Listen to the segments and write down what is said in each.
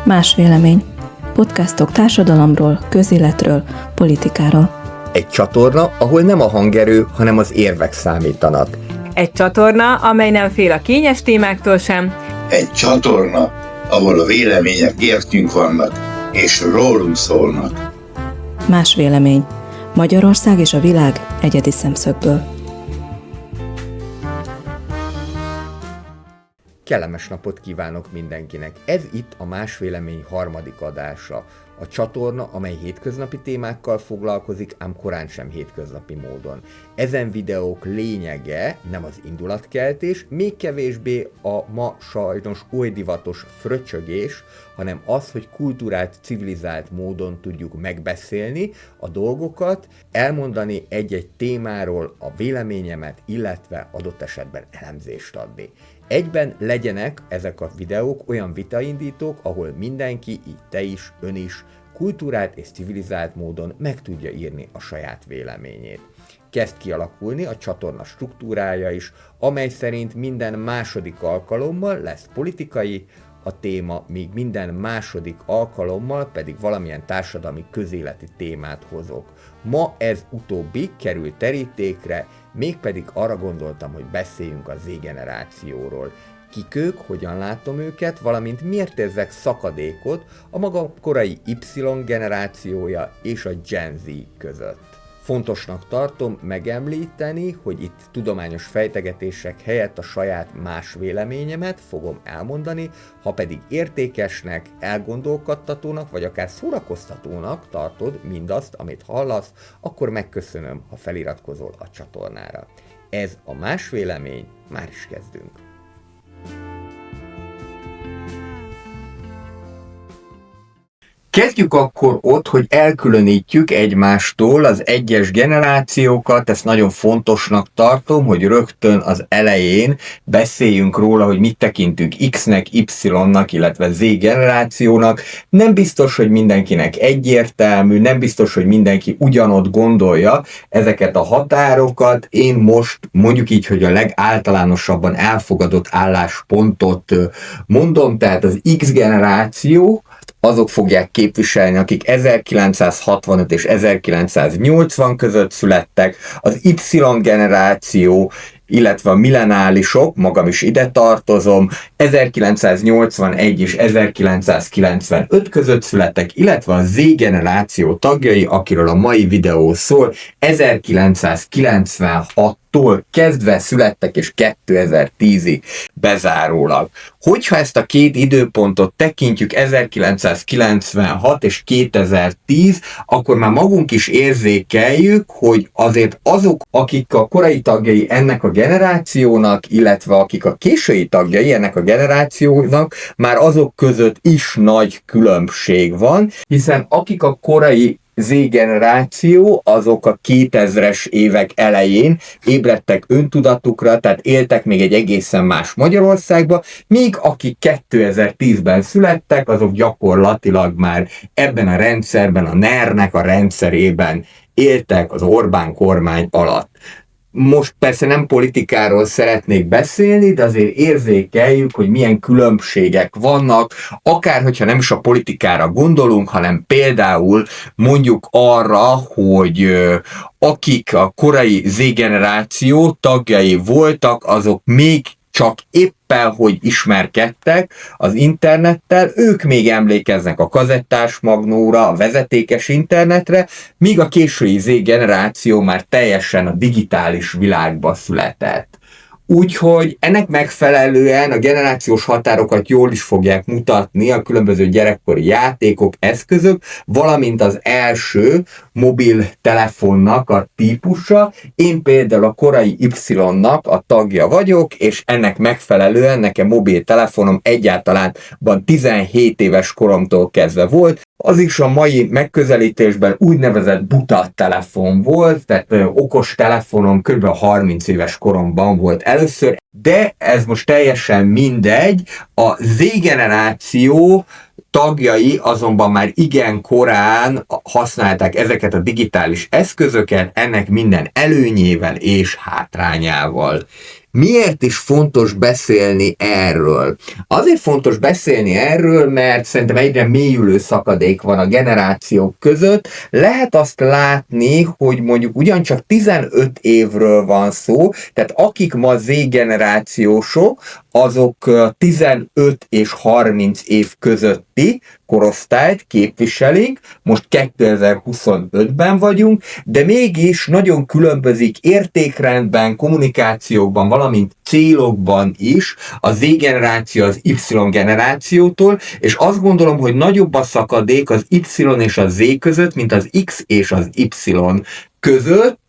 Más vélemény. Podcastok társadalomról, közéletről, politikáról. Egy csatorna, ahol nem a hangerő, hanem az érvek számítanak. Egy csatorna, amely nem fél a kényes témáktól sem. Egy csatorna, ahol a vélemények értünk vannak, és rólunk szólnak. Más vélemény. Magyarország és a világ egyedi szemszögből. Kellemes napot kívánok mindenkinek! Ez itt a Más vélemény harmadik adása. A csatorna, amely hétköznapi témákkal foglalkozik, ám korán sem hétköznapi módon. Ezen videók lényege nem az indulatkeltés, még kevésbé a ma sajnos oly divatos fröcsögés, hanem az, hogy kulturált, civilizált módon tudjuk megbeszélni a dolgokat, elmondani egy-egy témáról a véleményemet, illetve adott esetben elemzést adni. Egyben legyenek ezek a videók olyan vitaindítók, ahol mindenki, így te is, ön is, kulturált és civilizált módon meg tudja írni a saját véleményét. Kezd kialakulni a csatorna struktúrája is, amely szerint minden második alkalommal lesz politikai a téma, míg minden második alkalommal pedig valamilyen társadalmi közéleti témát hozok. Ma ez utóbbi kerül terítékre, mégpedig arra gondoltam, hogy beszéljünk a Z-generációról. Kik ők, hogyan látom őket, valamint miért érzek szakadékot a maga korai Y-generációja és a Gen Z között. Fontosnak tartom megemlíteni, hogy itt tudományos fejtegetések helyett a saját más véleményemet fogom elmondani, ha pedig értékesnek, elgondolkodtatónak, vagy akár szórakoztatónak tartod mindazt, amit hallasz, akkor megköszönöm, ha feliratkozol a csatornára. Ez a Más vélemény, már is kezdünk. Kezdjük akkor ott, hogy elkülönítjük egymástól az egyes generációkat, ezt nagyon fontosnak tartom, hogy rögtön az elején beszéljünk róla, hogy mit tekintünk X-nek, Y-nak, illetve Z-generációnak. Nem biztos, hogy mindenkinek egyértelmű, nem biztos, hogy mindenki ugyanott gondolja ezeket a határokat. Én most mondjuk így, hogy a legáltalánosabban elfogadott álláspontot mondom, tehát az X-generáció, azok fogják képviselni, akik 1965 és 1980 között születtek, az Y-generáció, illetve a millenálisok, magam is ide tartozom, 1981 és 1995 között születtek, illetve a Z-generáció tagjai, akiről a mai videó szól, 1996-tól kezdve születtek és 2010-ig bezárólag. Hogyha ezt a két időpontot tekintjük, 1996 és 2010, akkor már magunk is érzékeljük, hogy azért azok, akik a korai tagjai ennek a generációnak, illetve akik a késői tagjai ennek a generációnak, már azok között is nagy különbség van, hiszen akik a korai Z-generáció, azok a 2000-es évek elején ébredtek öntudatukra, tehát éltek még egy egészen más Magyarországba, míg akik 2010-ben születtek, azok gyakorlatilag már ebben a rendszerben, a NER-nek a rendszerében éltek az Orbán kormány alatt. Most persze nem politikáról szeretnék beszélni, de azért érzékeljük, hogy milyen különbségek vannak, akár hogyha nem is a politikára gondolunk, hanem például mondjuk arra, hogy akik a korai Z-generáció tagjai voltak, azok még csak éppen, hogy ismerkedtek az internettel, ők még emlékeznek a kazettás magnóra, a vezetékes internetre, míg a késői Z-generáció már teljesen a digitális világba született. Úgyhogy ennek megfelelően a generációs határokat jól is fogják mutatni a különböző gyerekkori játékok, eszközök, valamint az első mobiltelefonnak a típusa. Én például a korai Y-nak a tagja vagyok, és ennek megfelelően nekem mobiltelefonom egyáltalán 17 éves koromtól kezdve volt. Az is a mai megközelítésben úgynevezett buta telefon volt, tehát okos telefonom kb. 30 éves koromban volt először, de ez most teljesen mindegy. A Z-generáció tagjai azonban már igen korán használták ezeket a digitális eszközöket, ennek minden előnyével és hátrányával. Miért is fontos beszélni erről? Azért fontos beszélni erről, mert szerintem egyre mélyülő szakadék van a generációk között. Lehet azt látni, hogy mondjuk ugyancsak 15 évről van szó, tehát akik ma Z-generációsok, azok 15 és 30 év közötti korosztályt képviselik, most 2025-ben vagyunk, de mégis nagyon különbözik értékrendben, kommunikációkban, valamint célokban is a Z-generáció az Y-generációtól, és azt gondolom, hogy nagyobb a szakadék az Y és a Z között, mint az X és az Y között.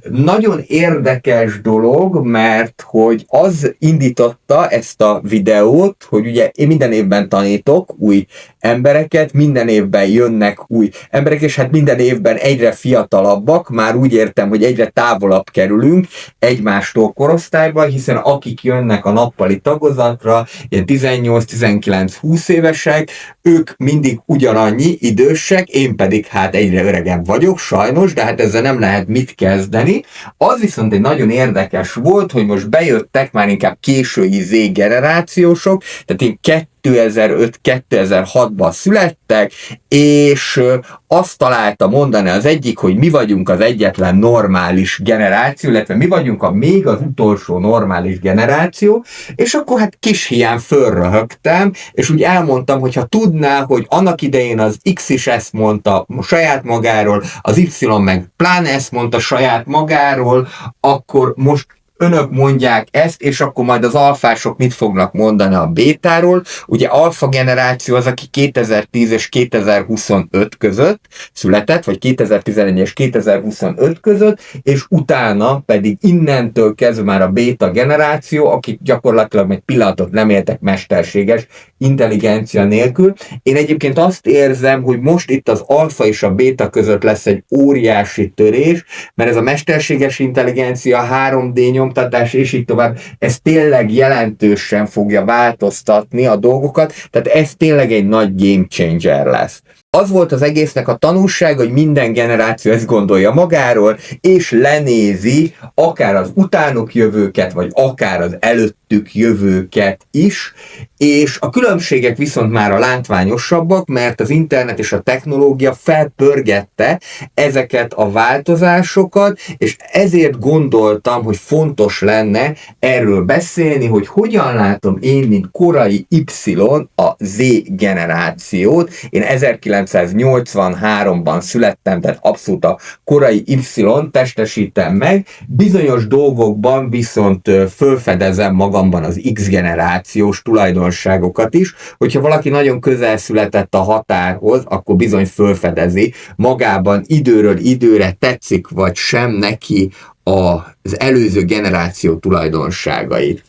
Nagyon érdekes dolog, mert hogy az indította ezt a videót, hogy ugye én minden évben tanítok új embereket, minden évben jönnek új emberek, és hát minden évben egyre fiatalabbak, már úgy értem, hogy egyre távolabb kerülünk egymástól korosztályba, hiszen akik jönnek a nappali tagozatra, ilyen 18-19-20 évesek, ők mindig ugyanannyi idősek, én pedig hát egyre öregebb vagyok, sajnos, de hát ezzel nem lehet mit kezdeni. Az viszont egy nagyon érdekes volt, hogy most bejöttek már inkább késői Z-generációsok, tehát én 2005-2006-ban születtek, és azt találta mondani az egyik, hogy mi vagyunk az egyetlen normális generáció, illetve mi vagyunk még az utolsó normális generáció, és akkor hát kis hián fölröhögtem, és úgy elmondtam, hogy ha tudná, hogy annak idején az X is ezt mondta saját magáról, az Y meg pláne ezt mondta saját magáról, akkor most önök mondják ezt, és akkor majd az alfások mit fognak mondani a bétáról. Ugye alfa generáció az, aki 2010 és 2025 között született, vagy 2011 és 2025 között, és utána pedig innentől kezdve már a béta generáció, akik gyakorlatilag egy pillanatot nem éltek mesterséges intelligencia nélkül. Én egyébként azt érzem, hogy most itt az alfa és a béta között lesz egy óriási törés, mert ez a mesterséges intelligencia, 3D nyomtatás és így tovább, ez tényleg jelentősen fogja változtatni a dolgokat, tehát ez tényleg egy nagy game changer lesz. Az volt az egésznek a tanulság, hogy minden generáció ezt gondolja magáról, és lenézi akár az utánuk jövőket, vagy akár az előttük jövőket is, és a különbségek viszont már a látványosabbak, mert az internet és a technológia felpörgette ezeket a változásokat, és ezért gondoltam, hogy fontos lenne erről beszélni, hogy hogyan látom én, mint korai Y, a Z generációt. Én 1983-ban születtem, tehát abszolút a korai Y-t testesítem meg, bizonyos dolgokban viszont fölfedezem magamban az X generációs tulajdonságokat is, hogyha valaki nagyon közel született a határhoz, akkor bizony fölfedezi magában időről időre, tetszik vagy sem neki az előző generáció tulajdonságait.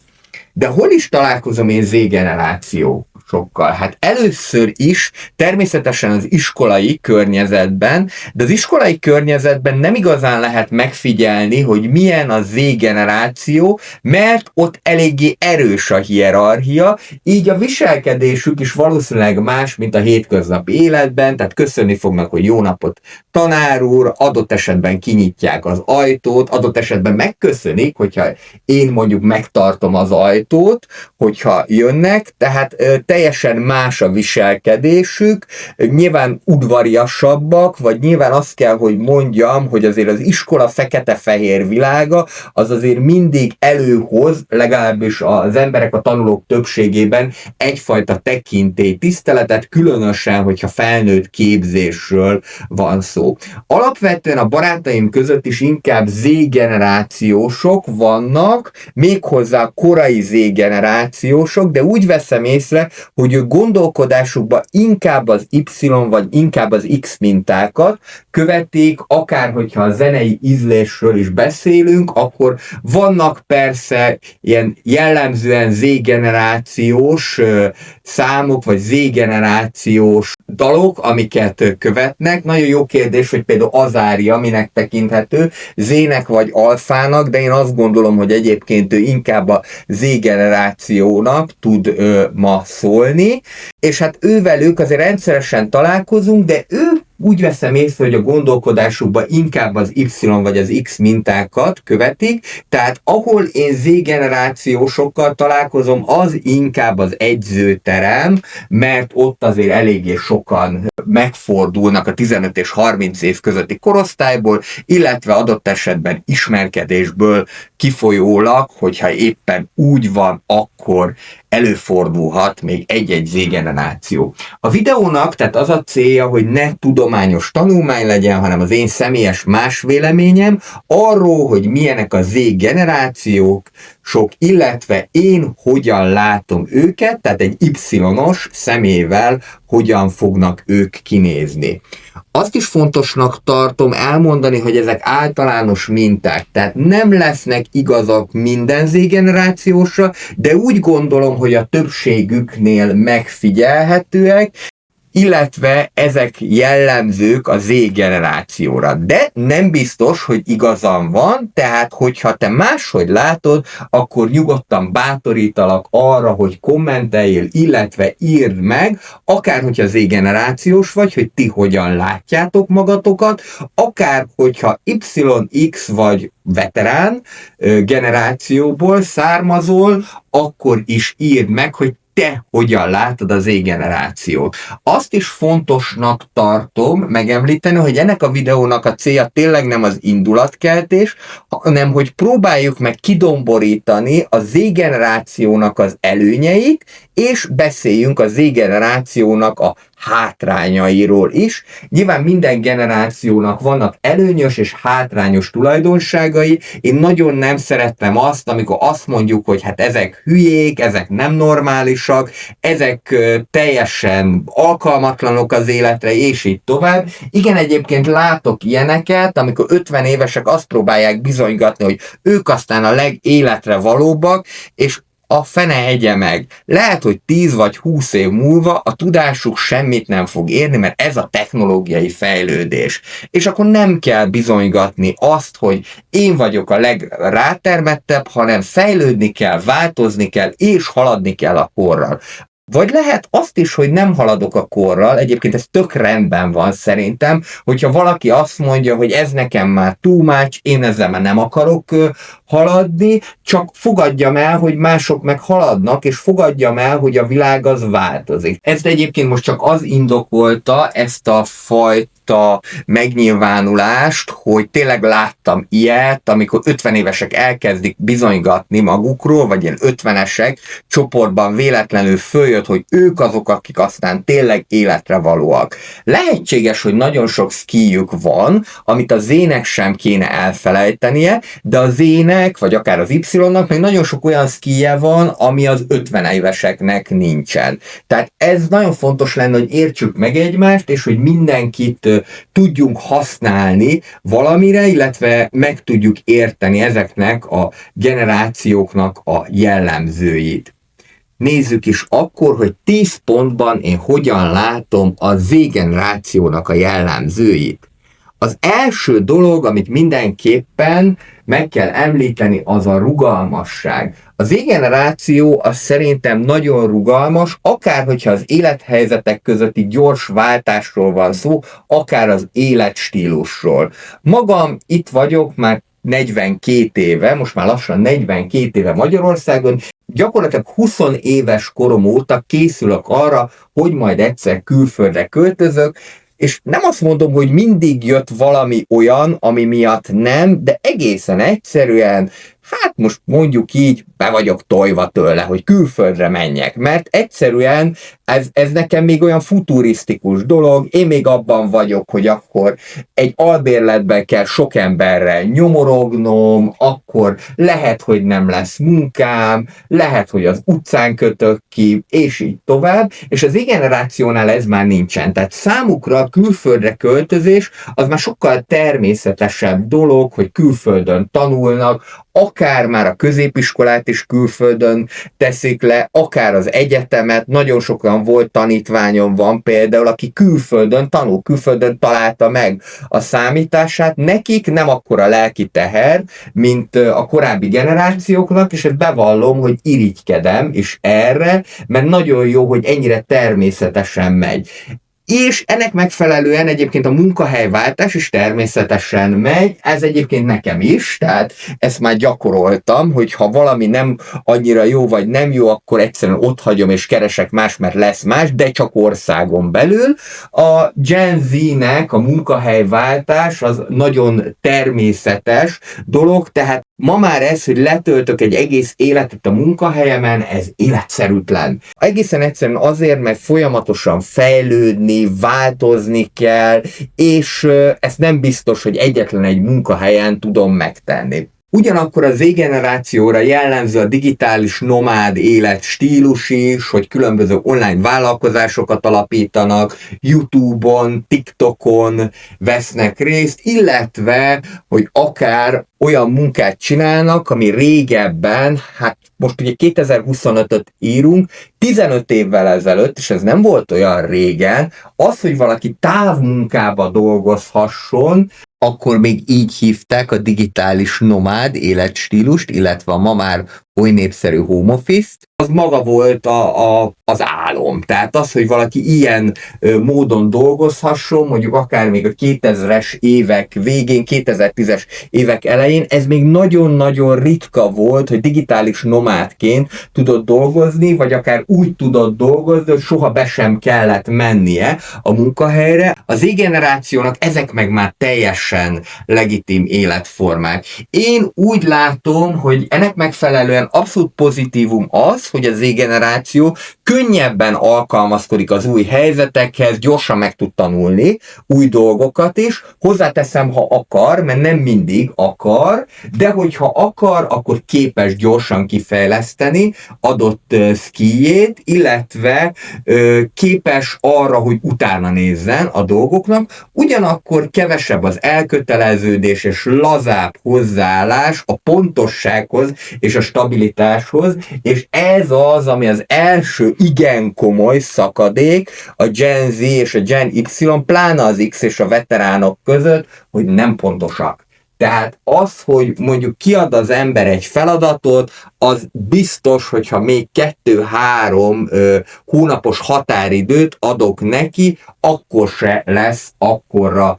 De hol is találkozom én Z-generációsokkal? Hát először is természetesen az iskolai környezetben, de az iskolai környezetben nem igazán lehet megfigyelni, hogy milyen a Z-generáció, mert ott eléggé erős a hierarchia, így a viselkedésük is valószínűleg más, mint a hétköznapi életben, tehát köszönni fognak, hogy jó napot tanár úr, adott esetben kinyitják az ajtót, adott esetben megköszönik, hogyha én mondjuk megtartom az ajtót, hogyha jönnek, tehát teljesen más a viselkedésük, nyilván udvariasabbak, vagy nyilván azt kell, hogy mondjam, hogy azért az iskola fekete-fehér világa, az azért mindig előhoz, legalábbis az emberek, a tanulók többségében egyfajta tekintély tiszteletet, különösen, hogyha felnőtt képzésről van szó. Alapvetően a barátaim között is inkább Z-generációsok vannak, méghozzá korai Z-generációsok, de úgy veszem észre, hogy ők gondolkodásukban inkább az Y vagy inkább az X mintákat követik, akár hogyha a zenei ízlésről is beszélünk, akkor vannak persze ilyen jellemzően Z-generációs számok, vagy Z-generációs dalok, amiket követnek. Nagyon jó kérdés, hogy például Azária minek tekinthető, Z-nek vagy alfának, de én azt gondolom, hogy egyébként ő inkább a Z-generációnak tud ma szólni, és hát ővelük azért rendszeresen találkozunk, de ők úgy veszem észre, hogy a gondolkodásukban inkább az Y vagy az X mintákat követik, tehát ahol én Z-generációsokkal találkozom, az inkább az edzőterem, mert ott azért eléggé sokan megfordulnak a 15 és 30 év közötti korosztályból, illetve adott esetben ismerkedésből kifolyólag, hogyha éppen úgy van, akkor előfordulhat még egy-egy Z-generáció. A videónak tehát az a célja, hogy ne tudományos tanulmány legyen, hanem az én személyes más véleményem arról, hogy milyenek a Z-generációk, illetve én hogyan látom őket, tehát egy Y-os szemével hogyan fognak ők kinézni. Azt is fontosnak tartom elmondani, hogy ezek általános minták, tehát nem lesznek igazak minden Z-generációsra, de úgy gondolom, hogy a többségüknél megfigyelhetőek, illetve ezek jellemzők a Z-generációra. De nem biztos, hogy igazam van, tehát hogyha te máshogy látod, akkor nyugodtan bátorítalak arra, hogy kommenteljél, illetve írd meg, akár hogyha Z-generációs vagy, hogy ti hogyan látjátok magatokat, akár hogyha YX vagy veterán generációból származol, akkor is írd meg, hogy te hogyan látod az Z-generációt. Azt is fontosnak tartom megemlíteni, hogy ennek a videónak a célja tényleg nem az indulatkeltés, hanem hogy próbáljuk meg kidomborítani a Z-generációnak az előnyeit, és beszéljünk a Z-generációnak a hátrányairól is. Nyilván minden generációnak vannak előnyös és hátrányos tulajdonságai. Én nagyon nem szerettem azt, amikor azt mondjuk, hogy hát ezek hülyék, ezek nem normálisak, ezek teljesen alkalmatlanok az életre, és így tovább. Igen, egyébként látok ilyeneket, amikor 50 évesek azt próbálják bizonygatni, hogy ők aztán a legéletre valóbbak, és a fene egye meg. Lehet, hogy 10 vagy 20 év múlva a tudásuk semmit nem fog érni, mert ez a technológiai fejlődés. És akkor nem kell bizonygatni azt, hogy én vagyok a legrátermettebb, hanem fejlődni kell, változni kell, és haladni kell a korral. Vagy lehet azt is, hogy nem haladok a korral, egyébként ez tök rendben van szerintem, hogyha valaki azt mondja, hogy ez nekem már too much, én ezzel már nem akarok haladni, csak fogadjam el, hogy mások meg haladnak, és fogadjam el, hogy a világ az változik. Ezt egyébként most csak az indokolta ezt a fajta megnyilvánulást, hogy tényleg láttam ilyet, amikor 50 évesek elkezdik bizonygatni magukról, vagy ilyen 50-esek csoportban véletlenül följött, hogy ők azok, akik aztán tényleg életre valóak. Lehetséges, hogy nagyon sok skilljük van, amit a Z-nek sem kéne elfelejtenie, de a Z-nek, vagy akár az Y-nak még nagyon sok olyan skillje van, ami az 50 éveseknek nincsen. Tehát ez nagyon fontos lenne, hogy értsük meg egymást, és hogy mindenkit tudjunk használni valamire, illetve meg tudjuk érteni ezeknek a generációknak a jellemzőit. Nézzük is akkor, hogy 10 pontban én hogyan látom a Z-generációnak a jellemzőit. Az első dolog, amit mindenképpen meg kell említeni, az a rugalmasság. A Z-generáció az szerintem nagyon rugalmas, akár hogyha az élethelyzetek közötti gyors váltásról van szó, akár az életstílusról. Magam itt vagyok már 42 éve, most már lassan 42 éve Magyarországon, gyakorlatilag 20 éves korom óta készülök arra, hogy majd egyszer külföldre költözök, és nem azt mondom, hogy mindig jött valami olyan, ami miatt nem, de egészen egyszerűen, hát most mondjuk így, be vagyok tojva tőle, hogy külföldre menjek, mert egyszerűen ez nekem még olyan futurisztikus dolog, én még abban vagyok, hogy akkor egy albérletben kell sok emberrel nyomorognom, akkor lehet, hogy nem lesz munkám, lehet, hogy az utcán kötök ki, és így tovább, és az Z-generációnál ez már nincsen. Tehát számukra a külföldre költözés az már sokkal természetesebb dolog, hogy külföldön tanulnak, akár már a középiskolát is külföldön teszik le, akár az egyetemet, nagyon sokan volt tanítványom van például, aki külföldön tanul, külföldön találta meg a számítását, nekik nem akkora lelki teher, mint a korábbi generációknak, és ezt bevallom, hogy irigykedem is erre, mert nagyon jó, hogy ennyire természetesen megy. és ennek megfelelően egyébként a munkahelyváltás is természetesen megy, ez egyébként nekem is, tehát ezt már gyakoroltam, hogy ha valami nem annyira jó vagy nem jó, akkor egyszerűen ott hagyom és keresek más, mert lesz más, de csak országon belül. A Gen Z-nek a munkahelyváltás az nagyon természetes dolog, tehát ma már ez, hogy letöltök egy egész életet a munkahelyemen, ez életszerűtlen. Egészen egyszerűen azért, mert folyamatosan fejlődni, változni kell, és ezt nem biztos, hogy egyetlen egy munkahelyen tudom megtenni. Ugyanakkor a Z-generációra jellemző a digitális nomád életstílus is, hogy különböző online vállalkozásokat alapítanak, YouTube-on, TikTokon vesznek részt, illetve, hogy akár olyan munkát csinálnak, ami régebben, hát most ugye 2025-öt írunk, 15 évvel ezelőtt, és ez nem volt olyan régen, az, hogy valaki távmunkába dolgozhasson, akkor még így hívták a digitális nomád életstílust, illetve a ma már oly népszerű home office-t, az maga volt az álom. Tehát az, hogy valaki ilyen módon dolgozhasson, mondjuk akár még a 2000-es évek végén, 2010-es évek elején, ez még nagyon-nagyon ritka volt, hogy digitális nomádként tudott dolgozni, vagy akár úgy tudott dolgozni, hogy soha be sem kellett mennie a munkahelyre. Az Z-generációnak ezek meg már teljesen legitim életformák. Én úgy látom, hogy ennek megfelelően abszolút pozitívum az, hogy az Z-generáció könnyebben alkalmazkodik az új helyzetekhez, gyorsan meg tud tanulni új dolgokat is. Hozzáteszem, ha akar, mert nem mindig akar, de hogyha akar, akkor képes gyorsan kifejleszteni adott skilljét, illetve képes arra, hogy utána nézzen a dolgoknak, ugyanakkor kevesebb az elköteleződés és lazább hozzáállás a pontossághoz és a stabilitáshoz, és ez az, ami az első igen komoly szakadék a Gen Z és a Gen Y, pláne az X és a veteránok között, hogy nem pontosak. Tehát az, hogy mondjuk kiad az ember egy feladatot, az biztos, hogyha még 2-3 hónapos határidőt adok neki, akkor se lesz akkorra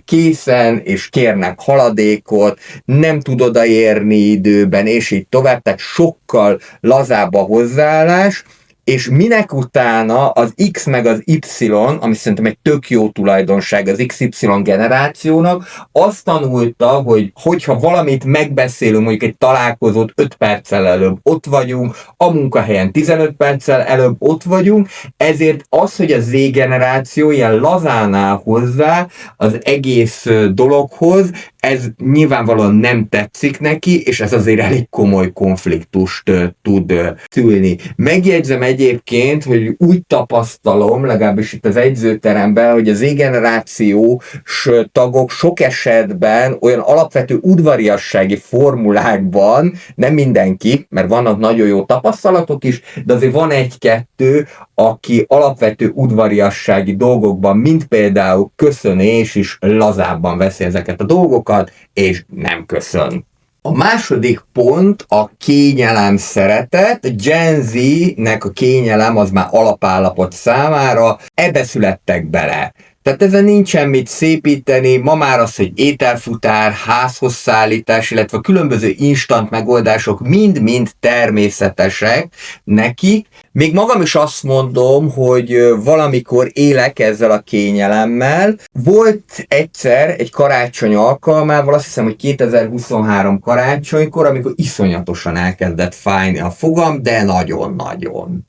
készen, és kérnek haladékot, nem tud odaérni időben, és így tovább, tehát sokkal lazább a hozzáállás, és minek utána az X meg az Y, ami szerintem egy tök jó tulajdonság az XY generációnak, azt tanulta, hogy hogyha valamit megbeszélünk, mondjuk egy találkozót 5 perccel előbb ott vagyunk, a munkahelyen 15 perccel előbb ott vagyunk, ezért az, hogy a Z generáció ilyen lazán áll hozzá az egész dologhoz, ez nyilvánvalóan nem tetszik neki, és ez azért elég komoly konfliktust tud szülni. Megjegyzem egyébként, hogy úgy tapasztalom, legalábbis itt az edzőteremben, hogy az Z-generációs tagok sok esetben olyan alapvető udvariassági formulákban, nem mindenki, mert vannak nagyon jó tapasztalatok is, de azért van egy-kettő, aki alapvető udvariassági dolgokban, mint például köszönés is lazábban veszi ezeket a dolgokat, és nem köszön. A második pont a kényelem szeretet. A Gen Z-nek a kényelem az már alapállapot számára, ebbe születtek bele. Tehát ezen nincs semmit szépíteni, ma már az, hogy ételfutár, házhoz szállítás, illetve különböző instant megoldások mind-mind természetesek nekik. Még magam is azt mondom, hogy valamikor élek ezzel a kényelemmel. Volt egyszer egy karácsony alkalmával, azt hiszem, hogy 2023 karácsonykor, amikor iszonyatosan elkezdett fájni a fogam, de nagyon-nagyon.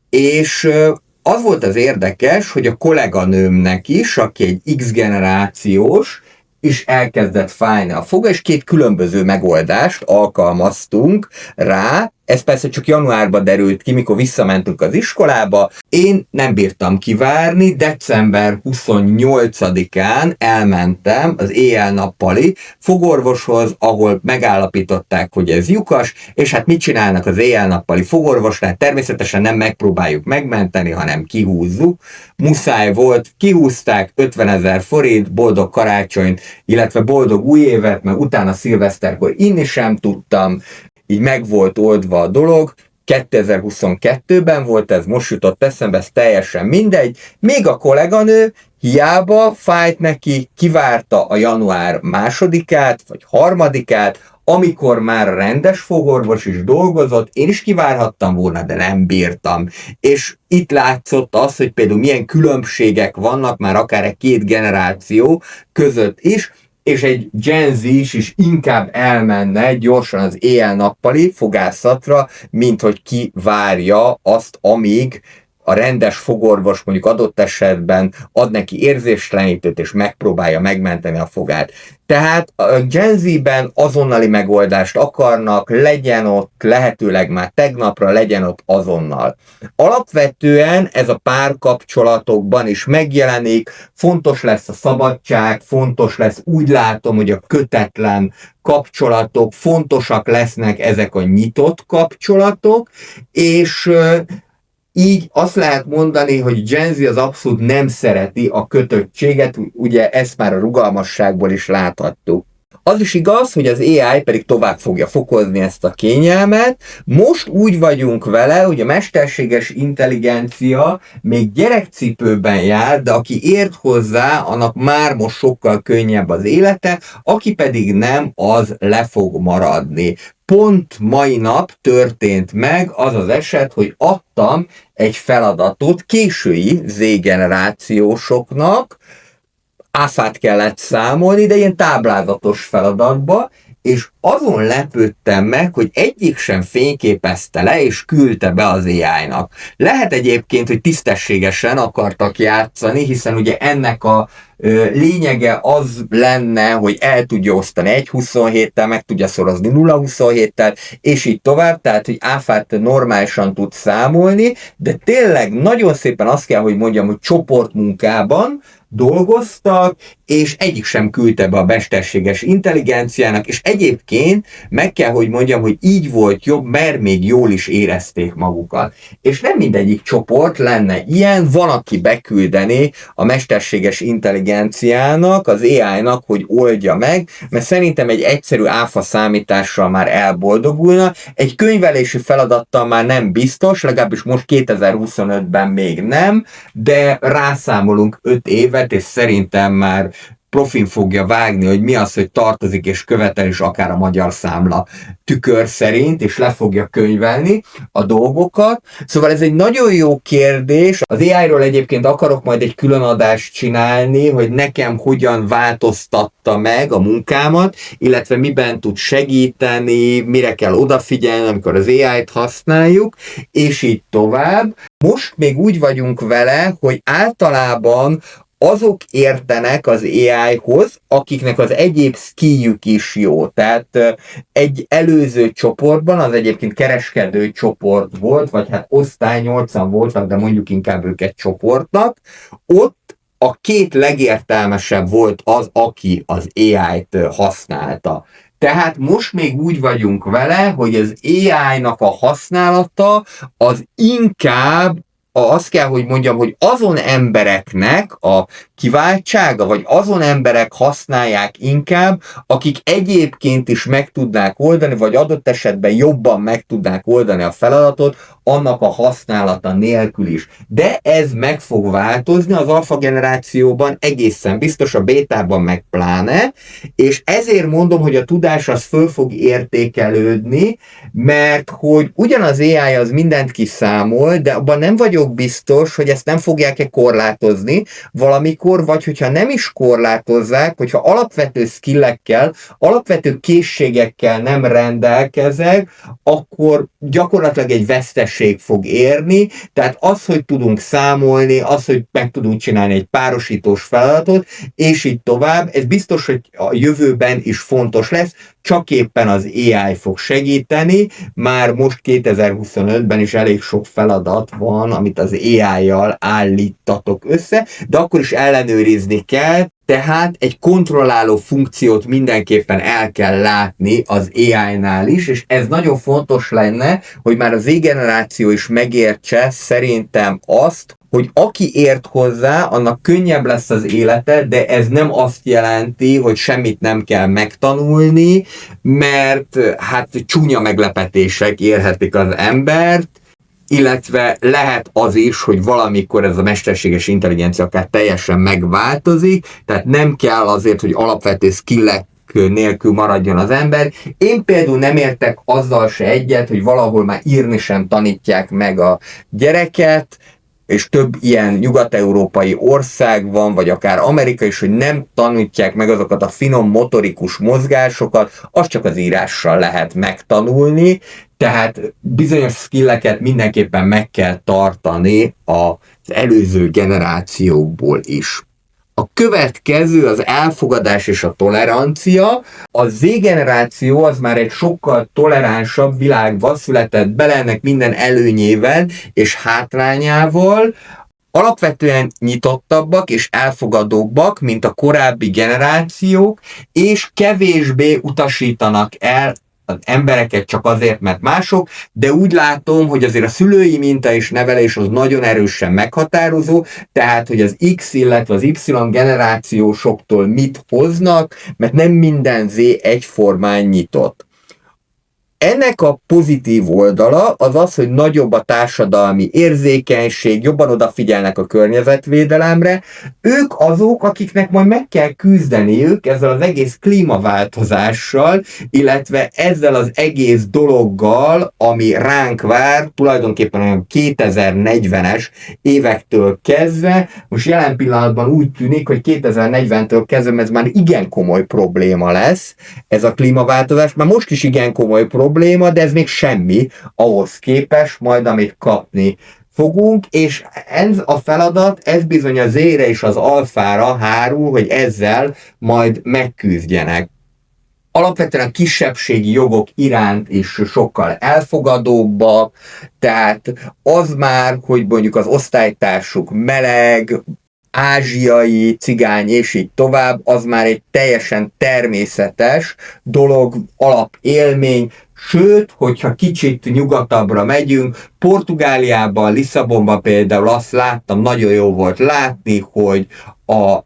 És az volt az érdekes, hogy a kolléganőmnek is, aki egy X generációs, is elkezdett fájni a foga, és 2 különböző megoldást alkalmaztunk rá. Ez persze csak januárban derült ki, mikor visszamentünk az iskolába. Én nem bírtam kivárni, december 28-án elmentem az éjjel-nappali fogorvoshoz, ahol megállapították, hogy ez lyukas, és hát mit csinálnak az éjjel-nappali fogorvosnál? Természetesen nem megpróbáljuk megmenteni, hanem kihúzzuk. Muszáj volt, kihúzták, 50 000 forint, boldog karácsonyt, illetve boldog új évet, mert utána szilveszterkor inni sem tudtam, így meg volt oldva a dolog, 2022-ben volt ez, most jutott eszembe, ez teljesen mindegy. Még a kolléganő hiába fájt neki, kivárta a január 2-át vagy 3-át, amikor már a rendes fogorvos is dolgozott, én is kivárhattam volna, de nem bírtam. És itt látszott az, hogy például milyen különbségek vannak már akár egy 2 generáció között is, és egy Gen Z is inkább elmenne gyorsan az éjjel-nappali fogászatra, mint hogy kivárja azt, amíg a rendes fogorvos mondjuk adott esetben ad neki érzéstelenítőt, és megpróbálja megmenteni a fogát. Tehát a Gen Z-ben azonnali megoldást akarnak, legyen ott lehetőleg már tegnapra, legyen ott azonnal. Alapvetően ez a párkapcsolatokban is megjelenik, fontos lesz a szabadság, fontos lesz, úgy látom, hogy a kötetlen kapcsolatok, fontosak lesznek ezek a nyitott kapcsolatok, és így azt lehet mondani, hogy Gen Z az abszolút nem szereti a kötöttséget, ugye ezt már a rugalmasságból is láthattuk. Az is igaz, hogy az AI pedig tovább fogja fokozni ezt a kényelmet. Most úgy vagyunk vele, hogy a mesterséges intelligencia még gyerekcipőben jár, de aki ért hozzá, annak már most sokkal könnyebb az élete, aki pedig nem, az le fog maradni. Pont mai nap történt meg az az eset, hogy adtam egy feladatot késői Z-generációsoknak, áfát kellett számolni, de ilyen táblázatos feladatba, és azon lepődtem meg, hogy egyik sem fényképezte le, és küldte be az AI-nak. Lehet egyébként, hogy tisztességesen akartak játszani, hiszen ugye ennek a lényege az lenne, hogy el tudja osztani 1,27-tel, meg tudja szorozni 0,27-tel, és így tovább, tehát hogy áfát normálisan tud számolni, de tényleg nagyon szépen azt kell, hogy mondjam, hogy csoportmunkában dolgoztak, és egyik sem küldte be a mesterséges intelligenciának, és egyébként meg kell, hogy mondjam, hogy így volt jobb, mert még jól is érezték magukat. És nem mindegyik csoport lenne ilyen, van, aki beküldené a mesterséges intelligenciának, az AI-nak, hogy oldja meg, mert szerintem egy egyszerű áfa számítással már elboldogulna, egy könyvelési feladattal már nem biztos, legalábbis most 2025-ben még nem, de rászámolunk 5 évet, és szerintem már profin fogja vágni, hogy mi az, hogy tartozik és követel is akár a magyar számla tükör szerint, és le fogja könyvelni a dolgokat. Szóval ez egy nagyon jó kérdés. Az AI-ról egyébként akarok majd egy külön adást csinálni, hogy nekem hogyan változtatta meg a munkámat, illetve miben tud segíteni, mire kell odafigyelni, amikor az AI-t használjuk, és így tovább. Most még úgy vagyunk vele, hogy általában azok értenek az AI-hoz, akiknek az egyéb skilljük is jó. Tehát egy előző csoportban, az egyébként kereskedő csoport volt, vagy hát osztály 8-an voltak, de mondjuk inkább őket csoportnak, ott a 2 legértelmesebb volt az, aki az AI-t használta. Tehát most még úgy vagyunk vele, hogy az AI-nak a használata az inkább azt kell, hogy mondjam, hogy azon embereknek a kiváltsága, vagy azon emberek használják inkább, akik egyébként is meg tudnák oldani, vagy adott esetben jobban meg tudnák oldani a feladatot, annak a használata nélkül is. De ez meg fog változni az alfa generációban, egészen biztos, a bétában meg pláne, és ezért mondom, hogy a tudás az föl fog értékelődni, mert hogy ugyan az AI az mindent kiszámol, de abban nem vagyok biztos, hogy ezt nem fogják-e korlátozni valamikor, vagy hogyha nem is korlátozzák, hogyha alapvető skillekkel, alapvető készségekkel nem rendelkezek, akkor gyakorlatilag egy veszteség fog érni, tehát az, hogy tudunk számolni, az, hogy meg tudunk csinálni egy párosítós feladatot, és így tovább, ez biztos, hogy a jövőben is fontos lesz, csak éppen az AI fog segíteni, már most 2025-ben is elég sok feladat van, amit az AI-jal állítatok össze, de akkor is ellenőrizni kell, tehát egy kontrolláló funkciót mindenképpen el kell látni az AI-nál is, és ez nagyon fontos lenne, hogy már az Z-generáció is megértse szerintem azt, hogy aki ért hozzá, annak könnyebb lesz az élete, de ez nem azt jelenti, hogy semmit nem kell megtanulni, mert hát csúnya meglepetések érhetik az embert, illetve lehet az is, hogy valamikor ez a mesterséges intelligencia akár teljesen megváltozik, tehát nem kell azért, hogy alapvető skillek nélkül maradjon az ember. Én például nem értek azzal se egyet, hogy valahol már írni sem tanítják meg a gyereket, és több ilyen nyugat-európai ország van, vagy akár Amerika is, hogy nem tanítják meg azokat a finom motorikus mozgásokat, azt csak az írással lehet megtanulni, tehát bizonyos skilleket mindenképpen meg kell tartani az előző generációkból is. A következő az elfogadás és a tolerancia. A Z-generáció az már egy sokkal toleránsabb világba született bele, ennek minden előnyével és hátrányával. Alapvetően nyitottabbak és elfogadóbbak, mint a korábbi generációk, és kevésbé utasítanak el az embereket csak azért, mert mások, de úgy látom, hogy azért a szülői minta és nevelés az nagyon erősen meghatározó, tehát, hogy az X, illetve az Y generációsoktól mit hoznak, mert nem minden Z egyformán nyitott. Ennek a pozitív oldala az az, hogy nagyobb a társadalmi érzékenység, jobban odafigyelnek a környezetvédelemre. Ők azok, akiknek majd meg kell küzdeniük ezzel az egész klímaváltozással, illetve ezzel az egész dologgal, ami ránk vár, tulajdonképpen olyan 2040-es évektől kezdve. Most jelen pillanatban úgy tűnik, hogy 2040-től kezdve ez már igen komoly probléma lesz, ez a klímaváltozás. Már most is igen komoly probléma, de ez még semmi ahhoz képest, majd amit kapni fogunk, és ez a feladat, ez bizony a Z-re és az alfára hárul, hogy ezzel majd megküzdjenek. Alapvetően a kisebbségi jogok iránt is sokkal elfogadóbbak, tehát az már, hogy mondjuk az osztálytársuk meleg, ázsiai, cigány és így tovább, az már egy teljesen természetes dolog, alapélmény, sőt, hogyha kicsit nyugatabbra megyünk, Portugáliában, Lisszabonban például azt láttam, nagyon jó volt látni, hogy a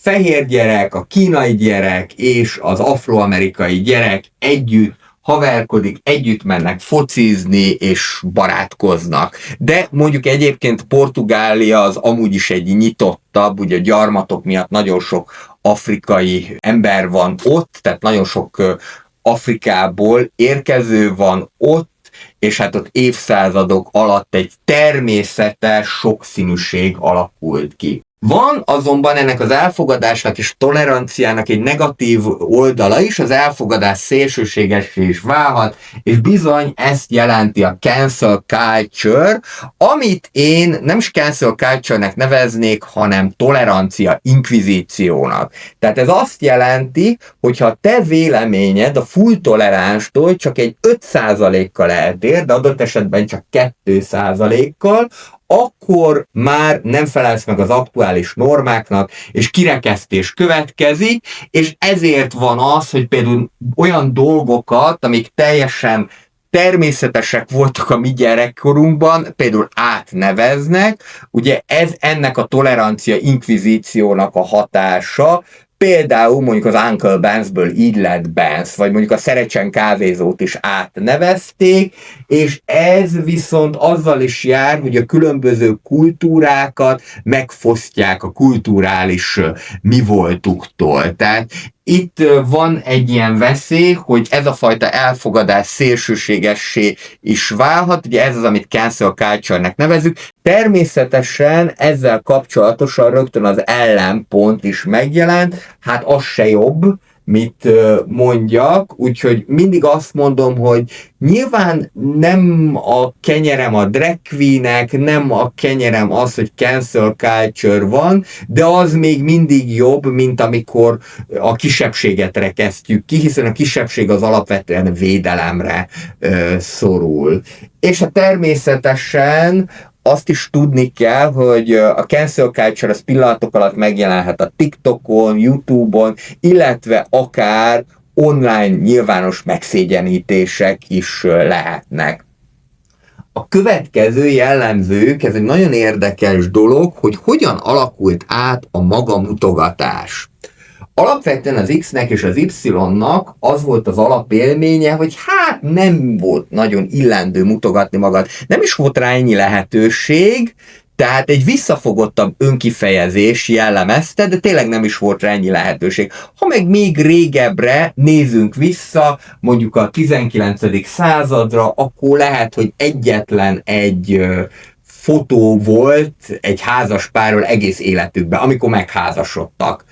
fehér gyerek, a kínai gyerek és az afroamerikai gyerek együtt haverkodik, együtt mennek focizni és barátkoznak. De mondjuk egyébként Portugália az amúgy is egy nyitottabb, ugye a gyarmatok miatt nagyon sok afrikai ember van ott, tehát nagyon sok Afrikából érkező van ott, és hát ott évszázadok alatt egy természetes sokszínűség alakult ki. Van azonban ennek az elfogadásnak és toleranciának egy negatív oldala is, az elfogadás szélsőségessé is válhat, és bizony ezt jelenti a cancel culture, amit én nem is cancel culture-nek neveznék, hanem tolerancia inkvizíciónak. Tehát ez azt jelenti, hogyha a te véleményed a full toleránstól csak egy 5%-kal eltér, de adott esetben csak 2%-kal, akkor már nem felelsz meg az aktuális normáknak, és kirekesztés következik, és ezért van az, hogy például olyan dolgokat, amik teljesen természetesek voltak a mi gyerekkorunkban, például átneveznek, ugye ez ennek a tolerancia inkvizíciónak a hatása, például mondjuk az Uncle Ben's-ből így lett Ben's, vagy mondjuk a Szerecsen kávézót is átnevezték, és ez viszont azzal is jár, hogy a különböző kultúrákat megfosztják a kulturális mi voltuktól. Tehát itt van egy ilyen veszély, hogy ez a fajta elfogadás szélsőségessé is válhat, ugye ez az, amit cancel culture-nek nevezük. Természetesen ezzel kapcsolatosan rögtön az ellenpont is megjelent, hát az se jobb, mit mondjak, úgyhogy mindig azt mondom, hogy nyilván nem a kenyerem a drag queenek, nem a kenyerem az, hogy cancel culture van, de az még mindig jobb, mint amikor a kisebbséget rekesztjük ki, hiszen a kisebbség az alapvetően védelemre szorul. És természetesen azt is tudni kell, hogy a cancel culture az pillanatok alatt megjelenhet a TikTokon, YouTube-on, illetve akár online nyilvános megszégyenítések is lehetnek. A következő jellemzők, ez egy nagyon érdekes dolog, hogy hogyan alakult át a magamutogatás. Alapvetően az X-nek és az Y-nak az volt az alapélménye, hogy hát nem volt nagyon illendő mutogatni magad, nem is volt rá ennyi lehetőség, tehát egy visszafogottabb önkifejezés jellemezte, de tényleg nem is volt rá ennyi lehetőség. Ha meg még régebbre nézünk vissza, mondjuk a 19. századra, akkor lehet, hogy egyetlen egy fotó volt egy házas párról egész életükben, amikor megházasodtak.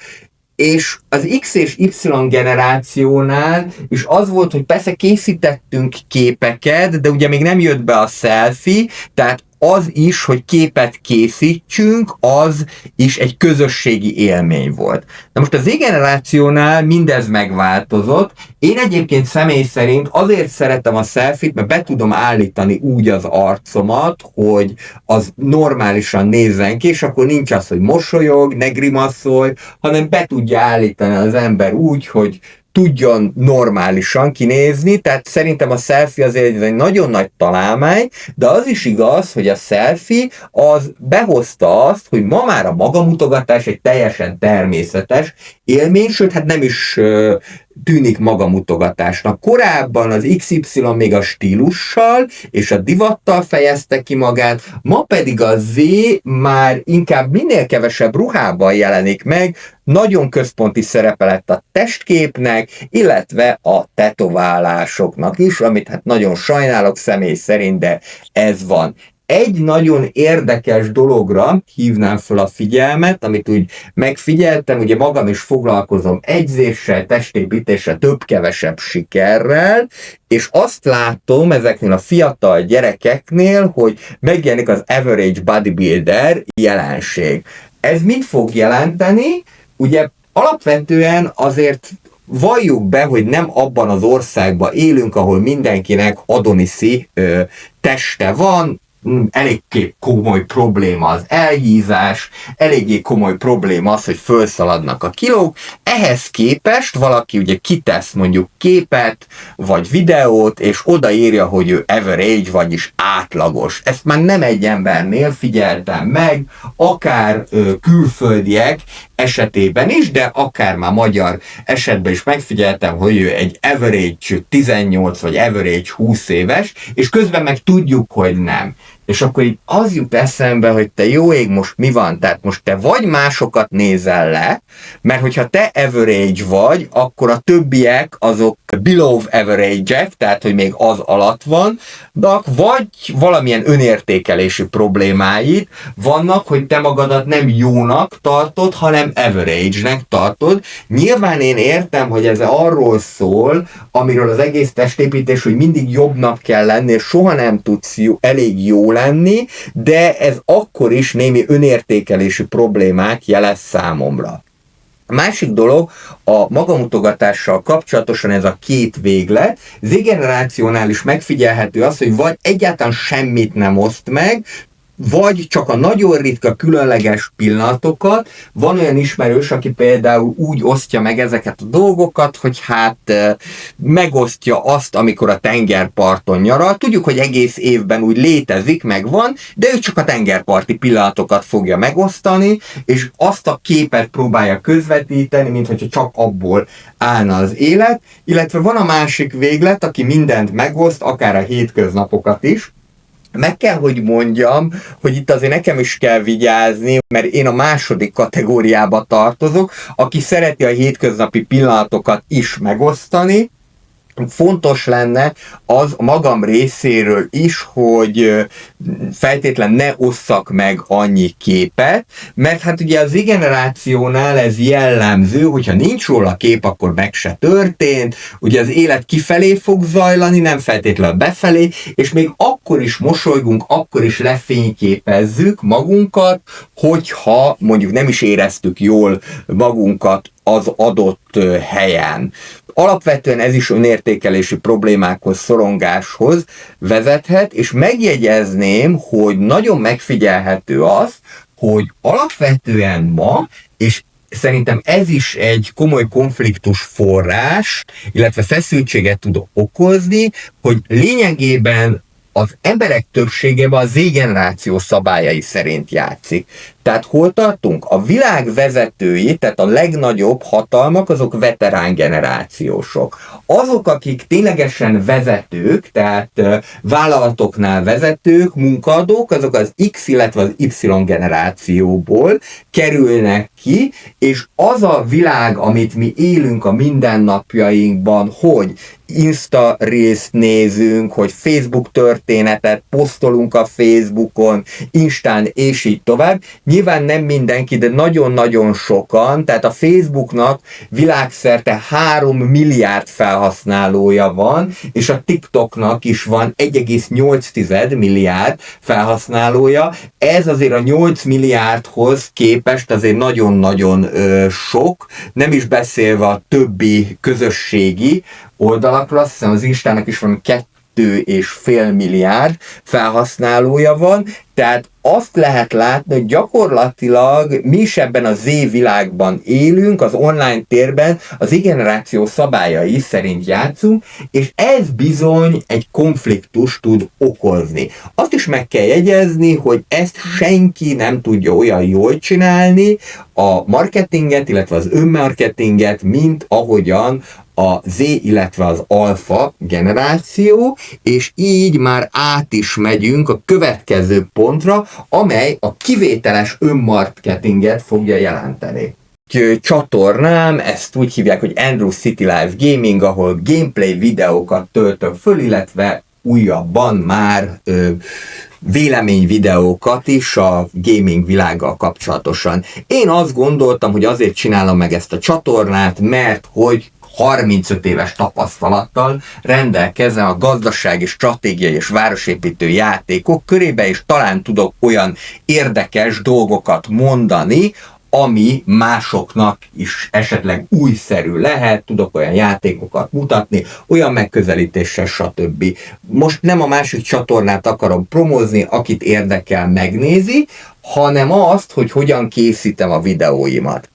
És az X és Y generációnál is az volt, hogy persze készítettünk képeket, de ugye még nem jött be a selfie, tehát az is, hogy képet készítsünk, az is egy közösségi élmény volt. Na most a Z generációnál mindez megváltozott. Én egyébként személy szerint azért szeretem a selfie-t, mert be tudom állítani úgy az arcomat, hogy az normálisan nézzen ki, és akkor nincs az, hogy mosolyog, ne grimaszolj, hanem be tudja állítani az ember úgy, hogy tudjon normálisan kinézni, tehát szerintem a selfie azért egy nagyon nagy találmány, de az is igaz, hogy a selfie az behozta azt, hogy ma már a magamutogatás egy teljesen természetes élmény, sőt, hát nem is tűnik magamutogatásnak. Korábban az XY még a stílussal és a divattal fejezte ki magát, ma pedig a Z már inkább minél kevesebb ruhában jelenik meg, nagyon központi szerepe lett a testképnek, illetve a tetoválásoknak is, amit hát nagyon sajnálok személy szerint, de ez van. Egy nagyon érdekes dologra hívnám fel a figyelmet, amit úgy megfigyeltem, ugye magam is foglalkozom egyzéssel, testépítéssel, több-kevesebb sikerrel, és azt látom ezeknél a fiatal gyerekeknél, hogy megjelenik az average bodybuilder jelenség. Ez mit fog jelenteni? Ugye alapvetően azért valljuk be, hogy nem abban az országban élünk, ahol mindenkinek adoniszi teste van, eléggé komoly probléma az elhízás, eléggé komoly probléma az, hogy fölszaladnak a kilók. Ehhez képest valaki ugye kitesz mondjuk képet, vagy videót, és odaírja, hogy ő average, vagyis átlagos. Ezt már nem egy embernél figyeltem meg, akár külföldiek esetében is, de akár már magyar esetben is megfigyeltem, hogy ő egy average 18 vagy average 20 éves, és közben meg tudjuk, hogy nem. És akkor így az jut eszembe, hogy te jó ég, most mi van? Tehát most te vagy másokat nézel le, mert hogyha te average vagy, akkor a többiek azok below average-ek, tehát hogy még az alatt van, de vagy valamilyen önértékelési problémáid vannak, hogy te magadat nem jónak tartod, hanem average-nek tartod. Nyilván én értem, hogy ez arról szól, amiről az egész testépítés, hogy mindig jobbnak kell lenni, és soha nem tudsz elég jó lenni, de ez akkor is némi önértékelési problémát jelez számomra. A másik dolog, a magamutogatással kapcsolatosan ez a két véglet. Z-generációnál is megfigyelhető az, hogy vagy egyáltalán semmit nem oszt meg, vagy csak a nagyon ritka, különleges pillanatokat. Van olyan ismerős, aki például úgy osztja meg ezeket a dolgokat, hogy hát megosztja azt, amikor a tengerparton nyaral. Tudjuk, hogy egész évben úgy létezik, megvan, de ő csak a tengerparti pillanatokat fogja megosztani, és azt a képet próbálja közvetíteni, mint hogyha csak abból állna az élet. Illetve van a másik véglet, aki mindent megoszt, akár a hétköznapokat is. Meg kell, hogy mondjam, hogy itt azért nekem is kell vigyázni, mert én a második kategóriába tartozok, aki szereti a hétköznapi pillanatokat is megosztani. Fontos lenne az a magam részéről is, hogy feltétlen ne osszak meg annyi képet, mert hát ugye az Z-generációnál ez jellemző, hogyha nincs róla kép, akkor meg se történt, ugye az élet kifelé fog zajlani, nem feltétlenül befelé, és még akkor is mosolygunk, akkor is lefényképezzük magunkat, hogyha mondjuk nem is éreztük jól magunkat az adott helyen. Alapvetően ez is önértékelési problémákhoz, szorongáshoz vezethet, és megjegyezném, hogy nagyon megfigyelhető az, hogy alapvetően ma, és szerintem ez is egy komoly konfliktus forrás, illetve feszültséget tud okozni, hogy lényegében az emberek többségében a Z-generáció szabályai szerint játszik. Tehát hol tartunk? A világ vezetői, tehát a legnagyobb hatalmak, azok veterán generációsok. Azok, akik ténylegesen vezetők, tehát vállalatoknál vezetők, munkaadók, azok az X, illetve az Y generációból kerülnek ki, és az a világ, amit mi élünk a mindennapjainkban, hogy Insta részt nézünk, hogy Facebook történetet posztolunk a Facebookon, Instán és így tovább. Nyilván nem mindenki, de nagyon-nagyon sokan, tehát a Facebooknak világszerte 3 milliárd felhasználója van, és a TikToknak is van 1,8 milliárd felhasználója. Ez azért a 8 milliárdhoz képest azért nagyon-nagyon sok, nem is beszélve a többi közösségi oldalakról, azt hiszem az Instának is van 2,5 milliárd felhasználója van, tehát azt lehet látni, hogy gyakorlatilag mi is ebben a Z-világban élünk, az online térben az Z-generáció szabályai szerint játszunk, és ez bizony egy konfliktust tud okozni. Azt is meg kell jegyezni, hogy ezt senki nem tudja olyan jól csinálni, a marketinget, illetve az önmarketinget, mint ahogyan a Z, illetve az alfa generáció, és így már át is megyünk a következő pontra, amely a kivételes önmarketinget fogja jelenteni. Csatornám, ezt úgy hívják, hogy Andrew City Live Gaming, ahol gameplay videókat töltök föl, illetve újabban már véleményvideókat is a gaming világgal kapcsolatosan. Én azt gondoltam, hogy azért csinálom meg ezt a csatornát, mert hogy 35 éves tapasztalattal rendelkezem a gazdasági, stratégiai és városépítő játékok körébe, és talán tudok olyan érdekes dolgokat mondani, ami másoknak is esetleg újszerű lehet, tudok olyan játékokat mutatni, olyan megközelítéssel, stb. Most nem a másik csatornát akarom promózni, akit érdekel, megnézi, hanem azt, hogy hogyan készítem a videóimat.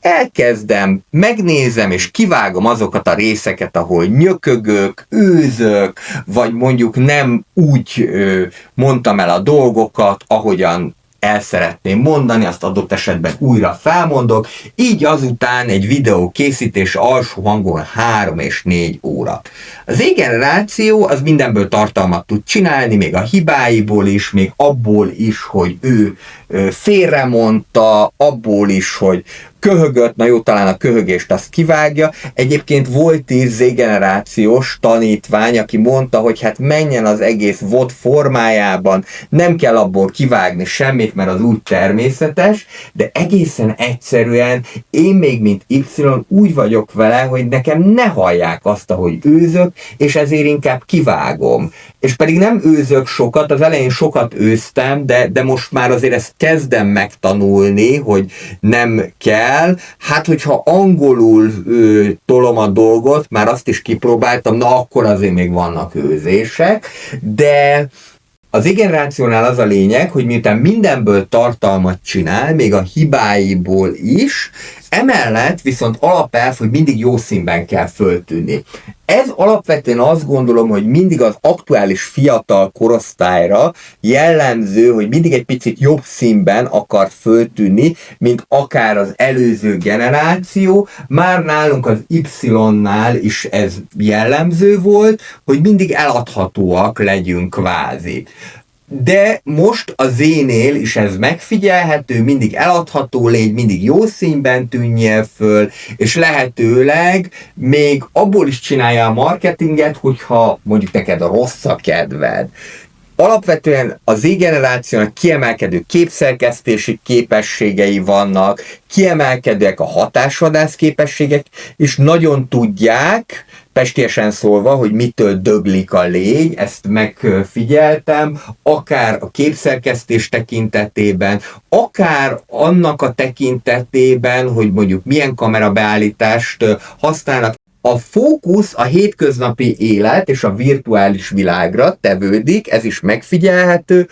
Elkezdem, megnézem és kivágom azokat a részeket, ahol nyökögök, őzök, vagy mondjuk nem úgy mondtam el a dolgokat, ahogyan el szeretném mondani, azt adott esetben újra felmondok, így azután egy videó készítés alsó hangon 3 és 4 óra. Az Z-generáció az mindenből tartalmat tud csinálni, még a hibáiból is, még abból is, hogy ő félremondta, abból is, hogy köhögött, na jó, talán a köhögést azt kivágja. Egyébként volt 10 Z-generációs tanítvány, aki mondta, hogy hát menjen az egész VOD formájában, nem kell abból kivágni semmit, mert az úgy természetes, de egészen egyszerűen én még mint Y úgy vagyok vele, hogy nekem ne hallják azt, ahogy őzök, és ezért inkább kivágom. És pedig nem őzök sokat, az elején sokat őztem, de most már azért ezt kezdem megtanulni, hogy nem kell. Hát, hogyha angolul tolom a dolgot, már azt is kipróbáltam, na akkor azért még vannak őzések, de az Z-generációnál az a lényeg, hogy miután mindenből tartalmat csinál, még a hibáiból is, emellett viszont alapelv, hogy mindig jó színben kell föltűnni. Ez alapvetően azt gondolom, hogy mindig az aktuális fiatal korosztályra jellemző, hogy mindig egy picit jobb színben akar föltűnni, mint akár az előző generáció. Már nálunk az Y-nál is ez jellemző volt, hogy mindig eladhatóak legyünk kvázi. De most a Z-nél is ez megfigyelhető, mindig eladható légy, mindig jó színben tűnjél föl, és lehetőleg még abból is csinálja a marketinget, hogyha mondjuk neked a rossz a kedved. Alapvetően a Z-generációnak kiemelkedő képszerkesztési képességei vannak, kiemelkedőek a hatásvadász képességek, és nagyon tudják, pestiesen szólva, hogy mitől döglik a légy, ezt megfigyeltem, akár a képszerkesztés tekintetében, akár annak a tekintetében, hogy mondjuk milyen kamerabeállítást használnak. A fókusz a hétköznapi élet és a virtuális világra tevődik, ez is megfigyelhető,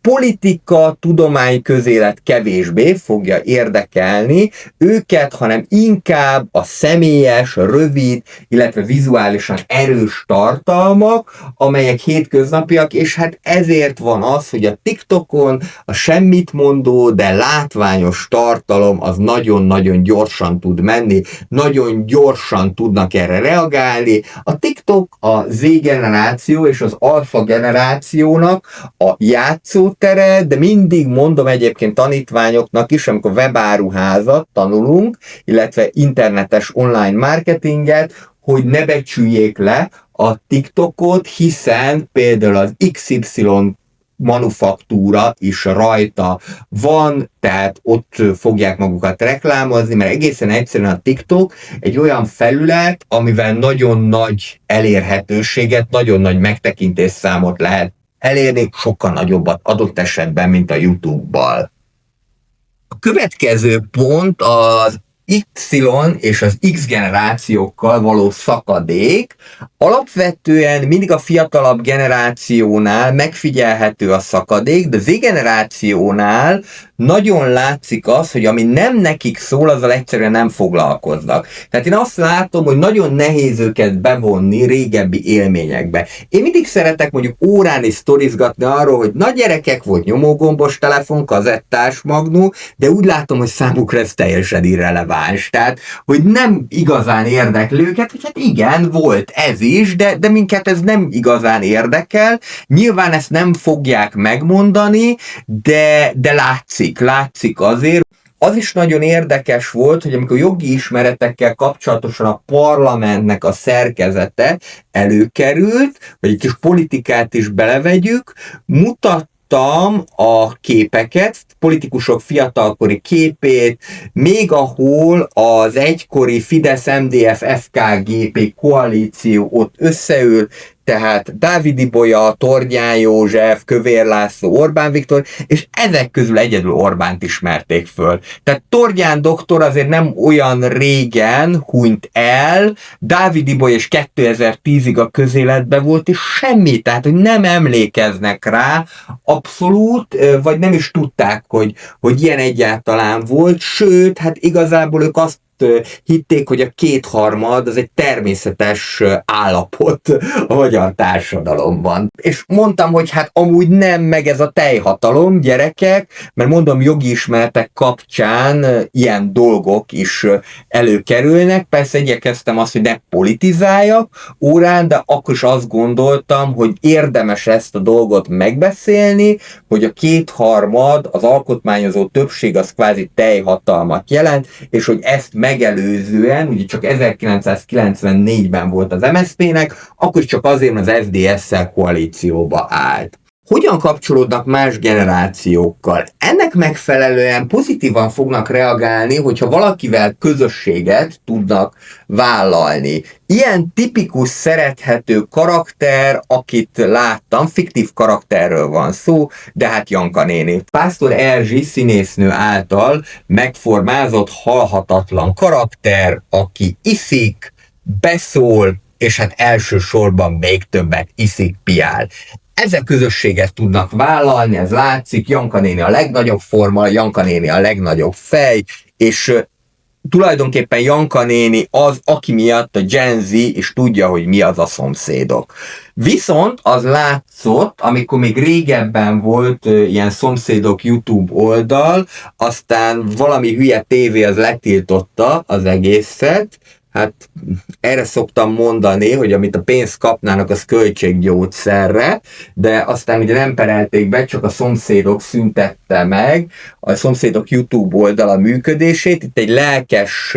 politika, tudomány, közélet kevésbé fogja érdekelni őket, hanem inkább a személyes, rövid, illetve vizuálisan erős tartalmak, amelyek hétköznapiak, és hát ezért van az, hogy a TikTokon a semmit mondó, de látványos tartalom az nagyon-nagyon gyorsan tud menni, nagyon gyorsan tudnak erre reagálni. A TikTok a Z-generáció és az alfa generációnak a játszótere, de mindig mondom egyébként tanítványoknak is, amikor webáruházat tanulunk, illetve internetes online marketinget, hogy ne becsüljék le a TikTokot, hiszen például az XY manufaktúra is rajta van, tehát ott fogják magukat reklámozni, mert egészen egyszerűen a TikTok egy olyan felület, amivel nagyon nagy elérhetőséget, nagyon nagy megtekintésszámot lehet elérni, sokkal nagyobbat adott esetben, mint a YouTube-bal. A következő pont az Y és az X generációkkal való szakadék. Alapvetően mindig a fiatalabb generációnál megfigyelhető a szakadék, de Z generációnál nagyon látszik az, hogy ami nem nekik szól, azzal egyszerűen nem foglalkoznak. Tehát én azt látom, hogy nagyon nehéz őket bevonni régebbi élményekbe. Én mindig szeretek mondjuk órán is sztorizgatni arról, hogy nagy gyerekek, volt nyomógombos telefon, kazettás magnó, de úgy látom, hogy számukra ez teljesen irreleváns. Tehát, hogy nem igazán érdekli őket, hogy hát igen, volt ez is, de minket ez nem igazán érdekel. Nyilván ezt nem fogják megmondani, de látszik azért. Az is nagyon érdekes volt, hogy amikor jogi ismeretekkel kapcsolatosan a parlamentnek a szerkezete előkerült, vagy egy kis politikát is belevegyük, mutattam a képeket, politikusok fiatalkori képét, még ahol az egykori Fidesz-MDF-FKGP koalíció ott összeül, tehát Dávid Ibolya, Tordján József, Kövér László, Orbán Viktor, és ezek közül egyedül Orbánt ismerték föl. Tehát Tordján doktor azért nem olyan régen hunyt el, Dávid Ibolya és 2010-ig a közéletben volt, és semmi, tehát hogy nem emlékeznek rá abszolút, vagy nem is tudták, hogy ilyen egyáltalán volt, sőt, hát igazából ők azt hitték, hogy a kétharmad az egy természetes állapot a magyar társadalomban. És mondtam, hogy hát amúgy nem, meg ez a teljhatalom, gyerekek, mert mondom, jogi ismeretek kapcsán ilyen dolgok is előkerülnek. Persze igyekeztem azt, hogy ne politizáljak órán, de akkor is azt gondoltam, hogy érdemes ezt a dolgot megbeszélni, hogy a kétharmad, az alkotmányozó többség az kvázi teljhatalmat jelent, és hogy ezt megelőzően, ugye csak 1994-ben volt az MSZP-nek, akkor csak azért, mert az SZDSZ-szel koalícióba állt. Hogyan kapcsolódnak más generációkkal? Ennek megfelelően pozitívan fognak reagálni, hogyha valakivel közösséget tudnak vállalni. Ilyen tipikus, szerethető karakter, akit láttam, fiktív karakterről van szó, de hát Janka néni. Pásztor Erzsi színésznő által megformázott halhatatlan karakter, aki iszik, beszól, és hát elsősorban még többet iszik, piál. Ezek közösséget tudnak vállalni, ez látszik, Janka néni a legnagyobb forma, Janka néni a legnagyobb fej, és tulajdonképpen Janka néni az, aki miatt a Gen Z is tudja, hogy mi az a szomszédok. Viszont az látszott, amikor még régebben volt ilyen szomszédok YouTube oldal, aztán valami hülye tévé az letiltotta az egészet. Hát erre szoktam mondani, hogy amit a pénzt kapnának, az költséggyógyszerre, de aztán ugye nem perelték be, csak a szomszédok szüntette meg a szomszédok YouTube oldala működését. Itt egy lelkes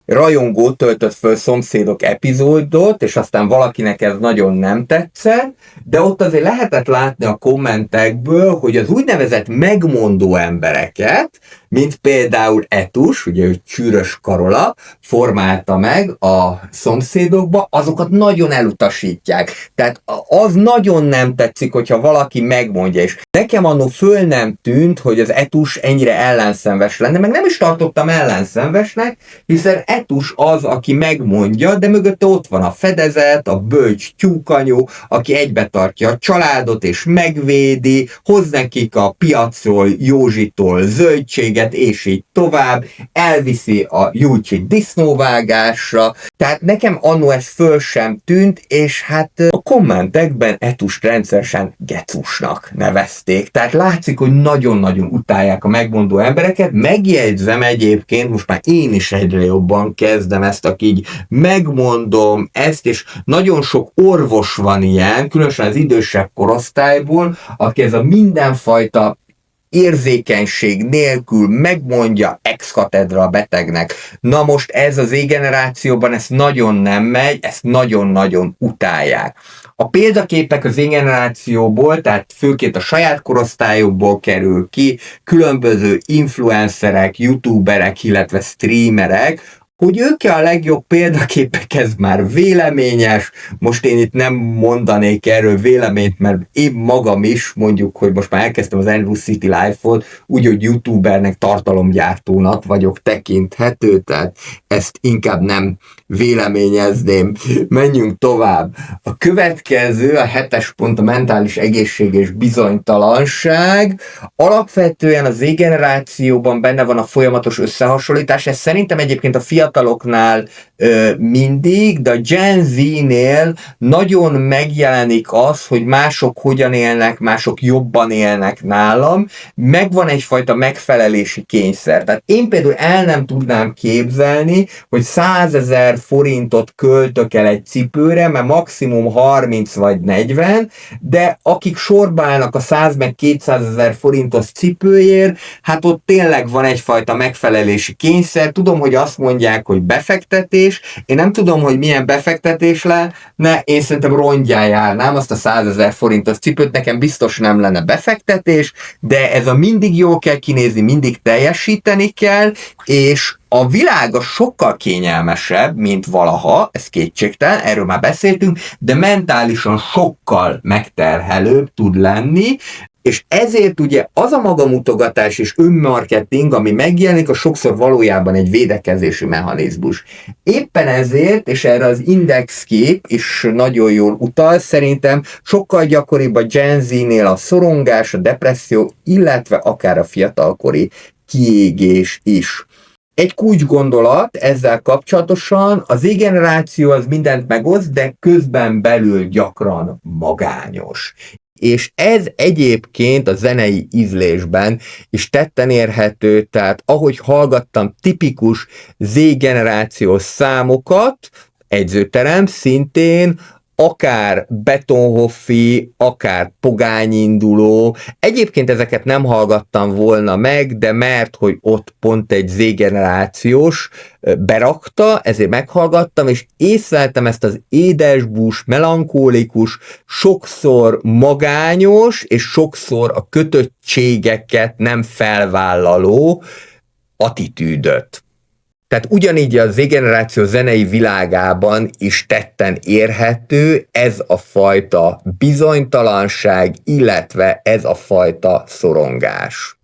rajongó töltött föl szomszédok epizódot, és aztán valakinek ez nagyon nem tetszett, de ott azért lehetett látni a kommentekből, hogy az úgynevezett megmondó embereket mint például Etus, ugye ő Csűrös Karola formálta meg a Szomszédokba, azokat nagyon elutasítják. Tehát az nagyon nem tetszik, hogyha valaki megmondja, és nekem annó föl nem tűnt, hogy az Etus ennyire ellenszenves lenne, meg nem is tartottam ellenszenvesnek, hiszen Etus az, aki megmondja, de mögötte ott van a fedezet, a bölcs tyúkanyó, aki egybe tartja a családot és megvédi, hoz nekik a piacról, Józsitól zöldséget, és így tovább, elviszi a Júlcsit disznóvágásra, tehát nekem annó ez föl sem tűnt, és hát a kommentekben Etust rendszeresen gecusnak nevezték, tehát látszik, hogy nagyon-nagyon utálják a megmondó embereket. Megjegyzem egyébként, most már én is egyre jobban kezdem ezt, aki így megmondom ezt, és nagyon sok orvos van ilyen, különösen az idősebb korosztályból, aki ez a mindenfajta érzékenység nélkül megmondja ex cathedra betegnek. Na most ez az Z-generációban ez nagyon nem megy, ezt nagyon-nagyon utálják. A példaképek az Z-generációból, tehát főként a saját korosztályokból kerül ki, különböző influencerek, youtuberek, illetve streamerek, hogy ők a legjobb példaképek, ez már véleményes, most én itt nem mondanék erről véleményt, mert én magam is mondjuk, hogy most már elkezdtem az Andrew City Life-ot, úgy, hogy youtubernek, tartalomgyártónak vagyok tekinthető, tehát ezt inkább nem véleményezném. Menjünk tovább. A következő, a 7. pont, a mentális egészség és bizonytalanság. Alapvetően az Z-generációban benne van a folyamatos összehasonlítás, ez szerintem egyébként a fiataloknál mindig, de a Gen Z-nél nagyon megjelenik az, hogy mások hogyan élnek, mások jobban élnek nálam, megvan egyfajta megfelelési kényszer. Tehát én például el nem tudnám képzelni, hogy 100 000 forintot költök el egy cipőre, mert maximum 30 vagy 40, de akik sorba állnak a 100 meg 200 000 forintos cipőért, hát ott tényleg van egyfajta megfelelési kényszer. Tudom, hogy azt mondják, hogy befektetés, én nem tudom, hogy milyen befektetés lenne, én szerintem rongyán járnám azt a 100 000 forintos cipőt, nekem biztos nem lenne befektetés, de ez a mindig jól kell kinézni, mindig teljesíteni kell, és a világa sokkal kényelmesebb, mint valaha, ez kétségtelen, erről már beszéltünk, de mentálisan sokkal megterhelőbb tud lenni, és ezért ugye az a magamutogatás és önmarketing, ami megjelenik, a sokszor valójában egy védekezési mechanizmus. Éppen ezért, és erre az indexkép is nagyon jól utal, szerintem sokkal gyakoribb a Gen Z-nél a szorongás, a depresszió, illetve akár a fiatalkori kiégés is. Egy kulcsgondolat ezzel kapcsolatosan, az Z-generáció az mindent megoszt, de közben belül gyakran magányos. És ez egyébként a zenei ízlésben is tetten érhető, tehát ahogy hallgattam tipikus Z-generációs számokat, Edzőterem szintén, akár Betonhoffi, akár Pogányinduló. Egyébként ezeket nem hallgattam volna meg, de mert, hogy ott pont egy Z-generációs berakta, ezért meghallgattam, és észleltem ezt az édesbús, melankólikus, sokszor magányos, és sokszor a kötöttségeket nem felvállaló attitűdöt. Tehát ugyanígy a Z-generáció zenei világában is tetten érhető ez a fajta bizonytalanság, illetve ez a fajta szorongás.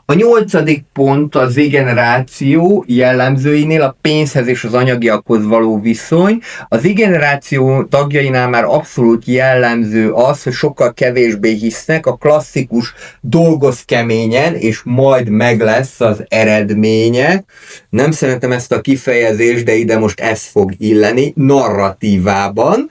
A 8. pont a Z-generáció jellemzőinél a pénzhez és az anyagiakhoz való viszony. A Z-generáció tagjainál már abszolút jellemző az, hogy sokkal kevésbé hisznek, a klasszikus dolgoz keményen, és majd meg lesz az eredménye. Nem szeretem ezt a kifejezést, de ide most ez fog illeni narratívában.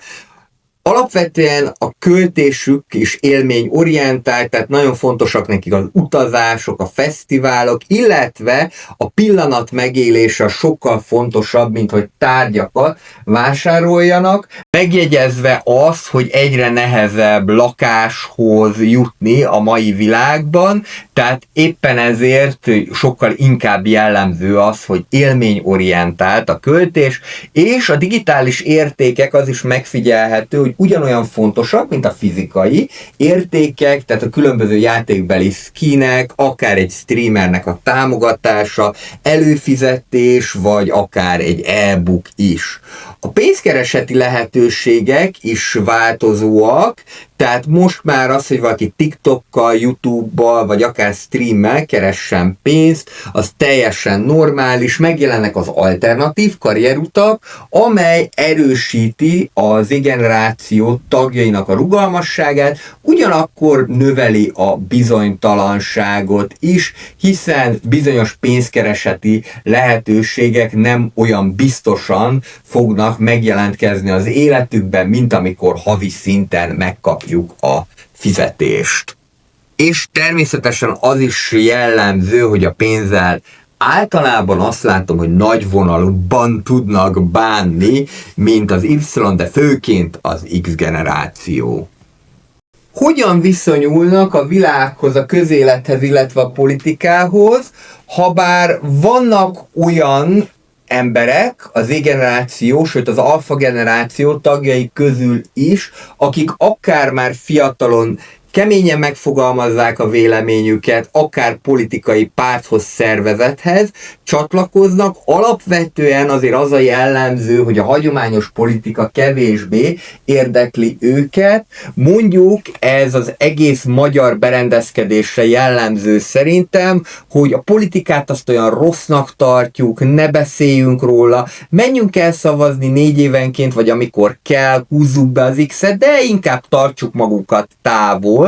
Alapvetően a költésük is élményorientált, tehát nagyon fontosak nekik az utazások, a fesztiválok, illetve a pillanat megélése sokkal fontosabb, mint hogy tárgyakat vásároljanak, megjegyezve azt, hogy egyre nehezebb lakáshoz jutni a mai világban, tehát éppen ezért sokkal inkább jellemző az, hogy élményorientált a költés, és a digitális értékek az is megfigyelhető, hogy hogy ugyanolyan fontosak, mint a fizikai értékek, tehát a különböző játékbeli skinek, akár egy streamernek a támogatása, előfizetés, vagy akár egy e-book is. A pénzkereseti lehetőségek is változóak, tehát most már az, hogy valaki TikTokkal, YouTube-bal, vagy akár streammel keressen pénzt, az teljesen normális, megjelennek az alternatív karrierutak, amely erősíti az Z-generáció tagjainak a rugalmasságát, ugyanakkor növeli a bizonytalanságot is, hiszen bizonyos pénzkereseti lehetőségek nem olyan biztosan fognak megjelentkezni az életükben, mint amikor havi szinten megkapjuk a fizetést. És természetesen az is jellemző, hogy a pénzzel általában azt látom, hogy nagy vonalúban tudnak bánni, mint az Y, de főként az X generáció. Hogyan viszonyulnak a világhoz, a közélethez, illetve a politikához, habár vannak olyan emberek, az Z-generáció, sőt az alfa generáció tagjai közül is, akik akár már fiatalon keményen megfogalmazzák a véleményüket, akár politikai párthoz, szervezethez csatlakoznak. Alapvetően azért az a jellemző, hogy a hagyományos politika kevésbé érdekli őket. Mondjuk ez az egész magyar berendezkedésre jellemző szerintem, hogy a politikát azt olyan rossznak tartjuk, ne beszéljünk róla, menjünk el szavazni 4 évenként, vagy amikor kell, húzzuk be az X-et, de inkább tartsuk magukat távol.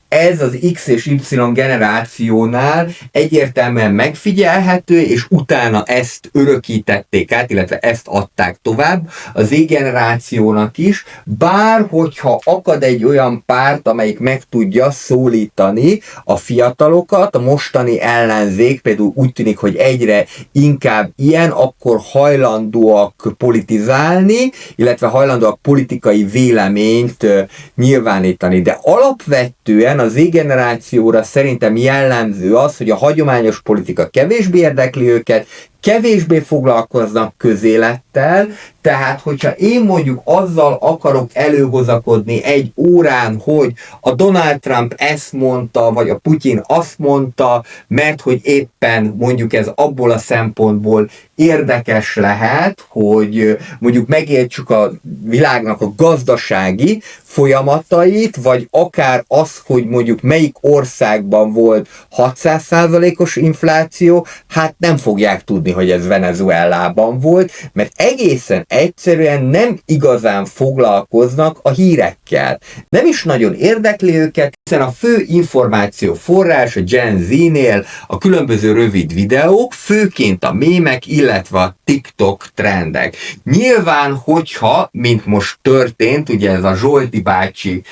Ez az X és Y generációnál egyértelműen megfigyelhető, és utána ezt örökítették át, illetve ezt adták tovább a Z generációnak is, bár hogyha akad egy olyan párt, amelyik meg tudja szólítani a fiatalokat, a mostani ellenzék például úgy tűnik, hogy egyre inkább ilyen, akkor hajlandóak politizálni, illetve hajlandóak politikai véleményt nyilvánítani, de alapvetően a Z generációra szerintem jellemző az, hogy a hagyományos politika kevésbé érdekli őket, kevésbé foglalkoznak közélettel, tehát hogyha én mondjuk azzal akarok előhozakodni egy órán, hogy a Donald Trump ezt mondta, vagy a Putyin azt mondta, mert hogy éppen mondjuk ez abból a szempontból érdekes lehet, hogy mondjuk megértsük a világnak a gazdasági folyamatait, vagy akár az, hogy mondjuk melyik országban volt 600%-os infláció, hát nem fogják tudni, hogy ez Venezuelában volt, mert egészen egyszerűen nem igazán foglalkoznak a hírekkel. Nem is nagyon érdekli őket, hiszen a fő információ forrás a Gen Z-nél a különböző rövid videók, főként a mémek, illetve a TikTok trendek. Nyilván, hogyha, mint most történt, ugye ez a Zsolti bácsi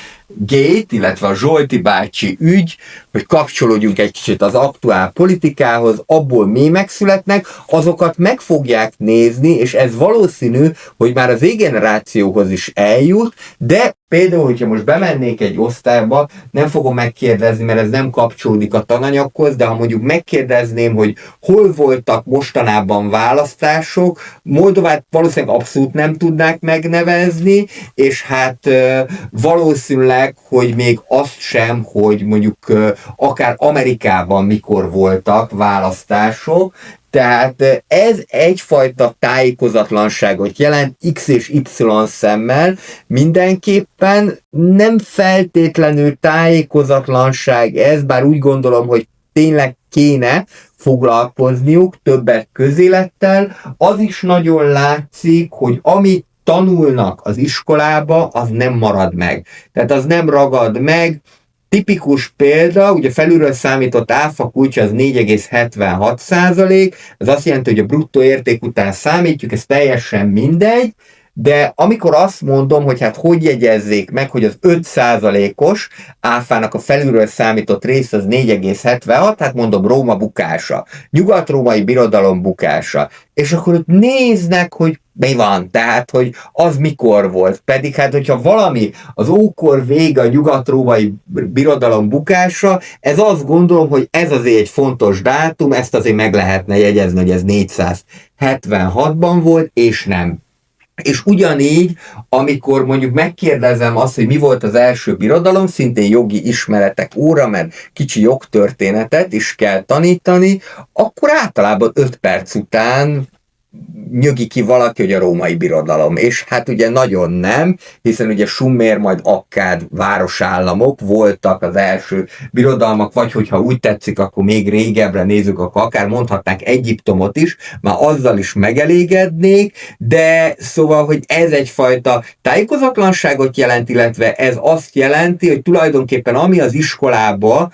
gate, illetve a Zsolti bácsi ügy, hogy kapcsolódjunk egy kicsit az aktuál politikához, abból mémek születnek, azokat meg fogják nézni, és ez valószínű, hogy már az Z-generációhoz is eljut, de például, hogyha most bemennék egy osztályba, nem fogom megkérdezni, mert ez nem kapcsolódik a tananyaghoz, de ha mondjuk megkérdezném, hogy hol voltak mostanában választások, Moldovát valószínűleg abszolút nem tudnák megnevezni, és hát valószínűleg, hogy még azt sem, hogy mondjuk akár Amerikában mikor voltak választások, tehát ez egyfajta tájékozatlanságot jelent X és Y szemmel, mindenképpen nem feltétlenül tájékozatlanság ez, bár úgy gondolom, hogy tényleg kéne foglalkozniuk többet közélettel. Az is nagyon látszik, hogy amit tanulnak az iskolába, az nem marad meg. Tehát az nem ragad meg. Tipikus példa, ugye felülről számított áfa kulcs az 4,76%, ez azt jelenti, hogy a bruttó érték után számítjuk, ez teljesen mindegy, de amikor azt mondom, hogy hát hogy jegyezzék meg, hogy az 5%-os áfának a felülről számított rész az 4,76, hát mondom Róma bukása, nyugat-római birodalom bukása, és akkor ott néznek, hogy mi van, tehát, hogy az mikor volt. Pedig hát, hogyha valami az ókor vége a nyugat-római birodalom bukása, ez azt gondolom, hogy ez azért egy fontos dátum, ezt azért meg lehetne jegyezni, hogy ez 476-ban volt, és nem És ugyanígy, amikor mondjuk megkérdezem azt, hogy mi volt az első birodalom, szintén jogi ismeretek óra, mert kicsi jogtörténetet is kell tanítani, akkor általában 5 perc után nyögi ki valaki, hogy a római birodalom. És hát ugye nagyon nem, hiszen ugye Sumer, majd Akkád városállamok voltak az első birodalmak, vagy hogyha úgy tetszik, akkor még régebbre nézzük, akkor akár mondhatnánk Egyiptomot is, már azzal is megelégednék, de szóval, hogy ez egyfajta tájékozatlanságot jelent, illetve ez azt jelenti, hogy tulajdonképpen ami az iskolába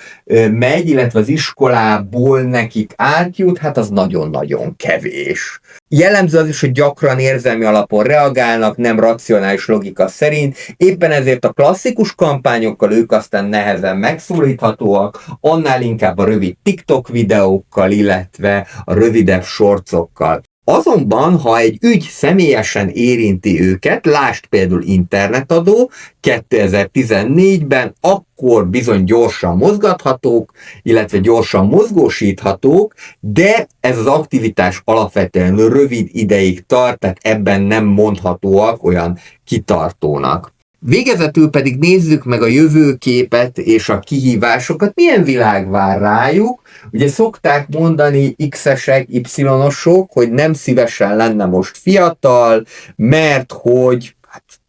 megy, illetve az iskolából nekik átjut, hát az nagyon-nagyon kevés. Jellemző az is, hogy gyakran érzelmi alapon reagálnak, nem racionális logika szerint, éppen ezért a klasszikus kampányokkal ők aztán nehezen megszólíthatóak, annál inkább a rövid TikTok videókkal, illetve a rövidebb shortsokkal. Azonban, ha egy ügy személyesen érinti őket, lásd például internetadó 2014-ben, akkor bizony gyorsan mozgathatók, illetve gyorsan mozgósíthatók, de ez az aktivitás alapvetően rövid ideig tart, tehát ebben nem mondhatóak olyan kitartónak. Végezetül pedig nézzük meg a jövőképet és a kihívásokat, milyen világ vár rájuk. Ugye szokták mondani X-esek, Y-osok, hogy nem szívesen lenne most fiatal, mert hogy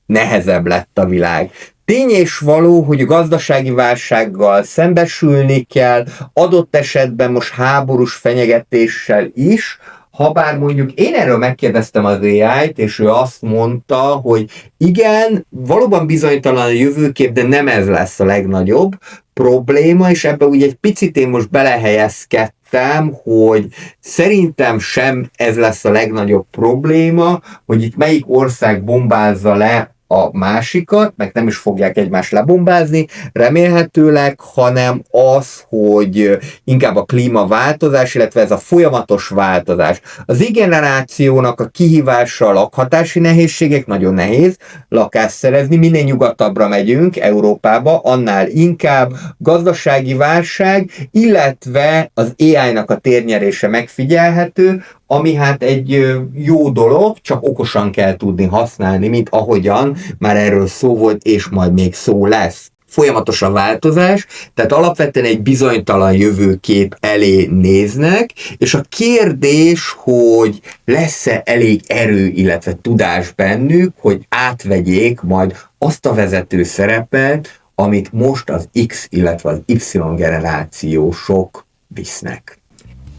nehezebb lett a világ. Tény és való, hogy a gazdasági válsággal szembesülni kell, adott esetben most háborús fenyegetéssel is, habár mondjuk én erről megkérdeztem az AI-t, és ő azt mondta, hogy igen, valóban bizonytalan a jövőkép, de nem ez lesz a legnagyobb probléma, és ebben ugye egy picit én most belehelyezkedtem, hogy szerintem sem ez lesz a legnagyobb probléma, hogy itt melyik ország bombázza le a másikat, meg nem is fogják egymást lebombázni, remélhetőleg, hanem az, hogy inkább a klímaváltozás, illetve ez a folyamatos változás. Az i-generációnak a kihívása a lakhatási nehézségek, nagyon nehéz lakást szerezni, minél nyugatabbra megyünk Európába, annál inkább gazdasági válság, illetve az AI-nak a térnyerése megfigyelhető, ami hát egy jó dolog, csak okosan kell tudni használni, mint ahogyan már erről szó volt, és majd még szó lesz. Folyamatos a változás, tehát alapvetően egy bizonytalan jövőkép elé néznek, és a kérdés, hogy lesz-e elég erő, illetve tudás bennük, hogy átvegyék majd azt a vezető szerepet, amit most az X, illetve az Y generációsok visznek.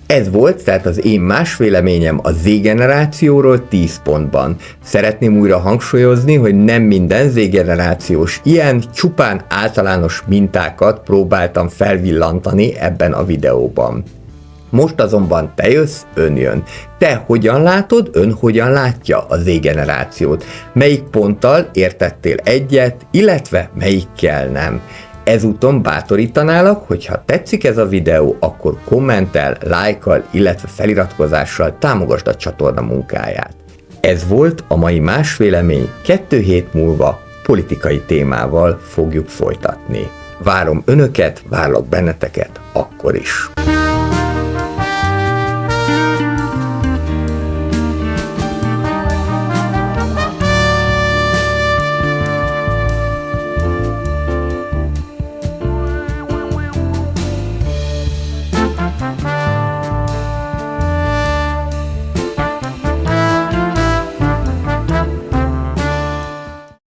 Ez volt tehát az én más véleményem a Z-generációról 10 pontban. Szeretném újra hangsúlyozni, hogy nem minden Z-generációs ilyen, csupán általános mintákat próbáltam felvillantani ebben a videóban. Most azonban te jössz, ön jön. Te hogyan látod, ön hogyan látja a Z-generációt? Melyik ponttal értettél egyet, illetve melyikkel nem? Ezúton bátorítanálak, hogyha tetszik ez a videó, akkor kommentel, lájkkal, illetve feliratkozással támogasd a csatorna munkáját. Ez volt a mai Más Vélemény, 2 hét múlva politikai témával fogjuk folytatni. Várom önöket, várlak benneteket akkor is.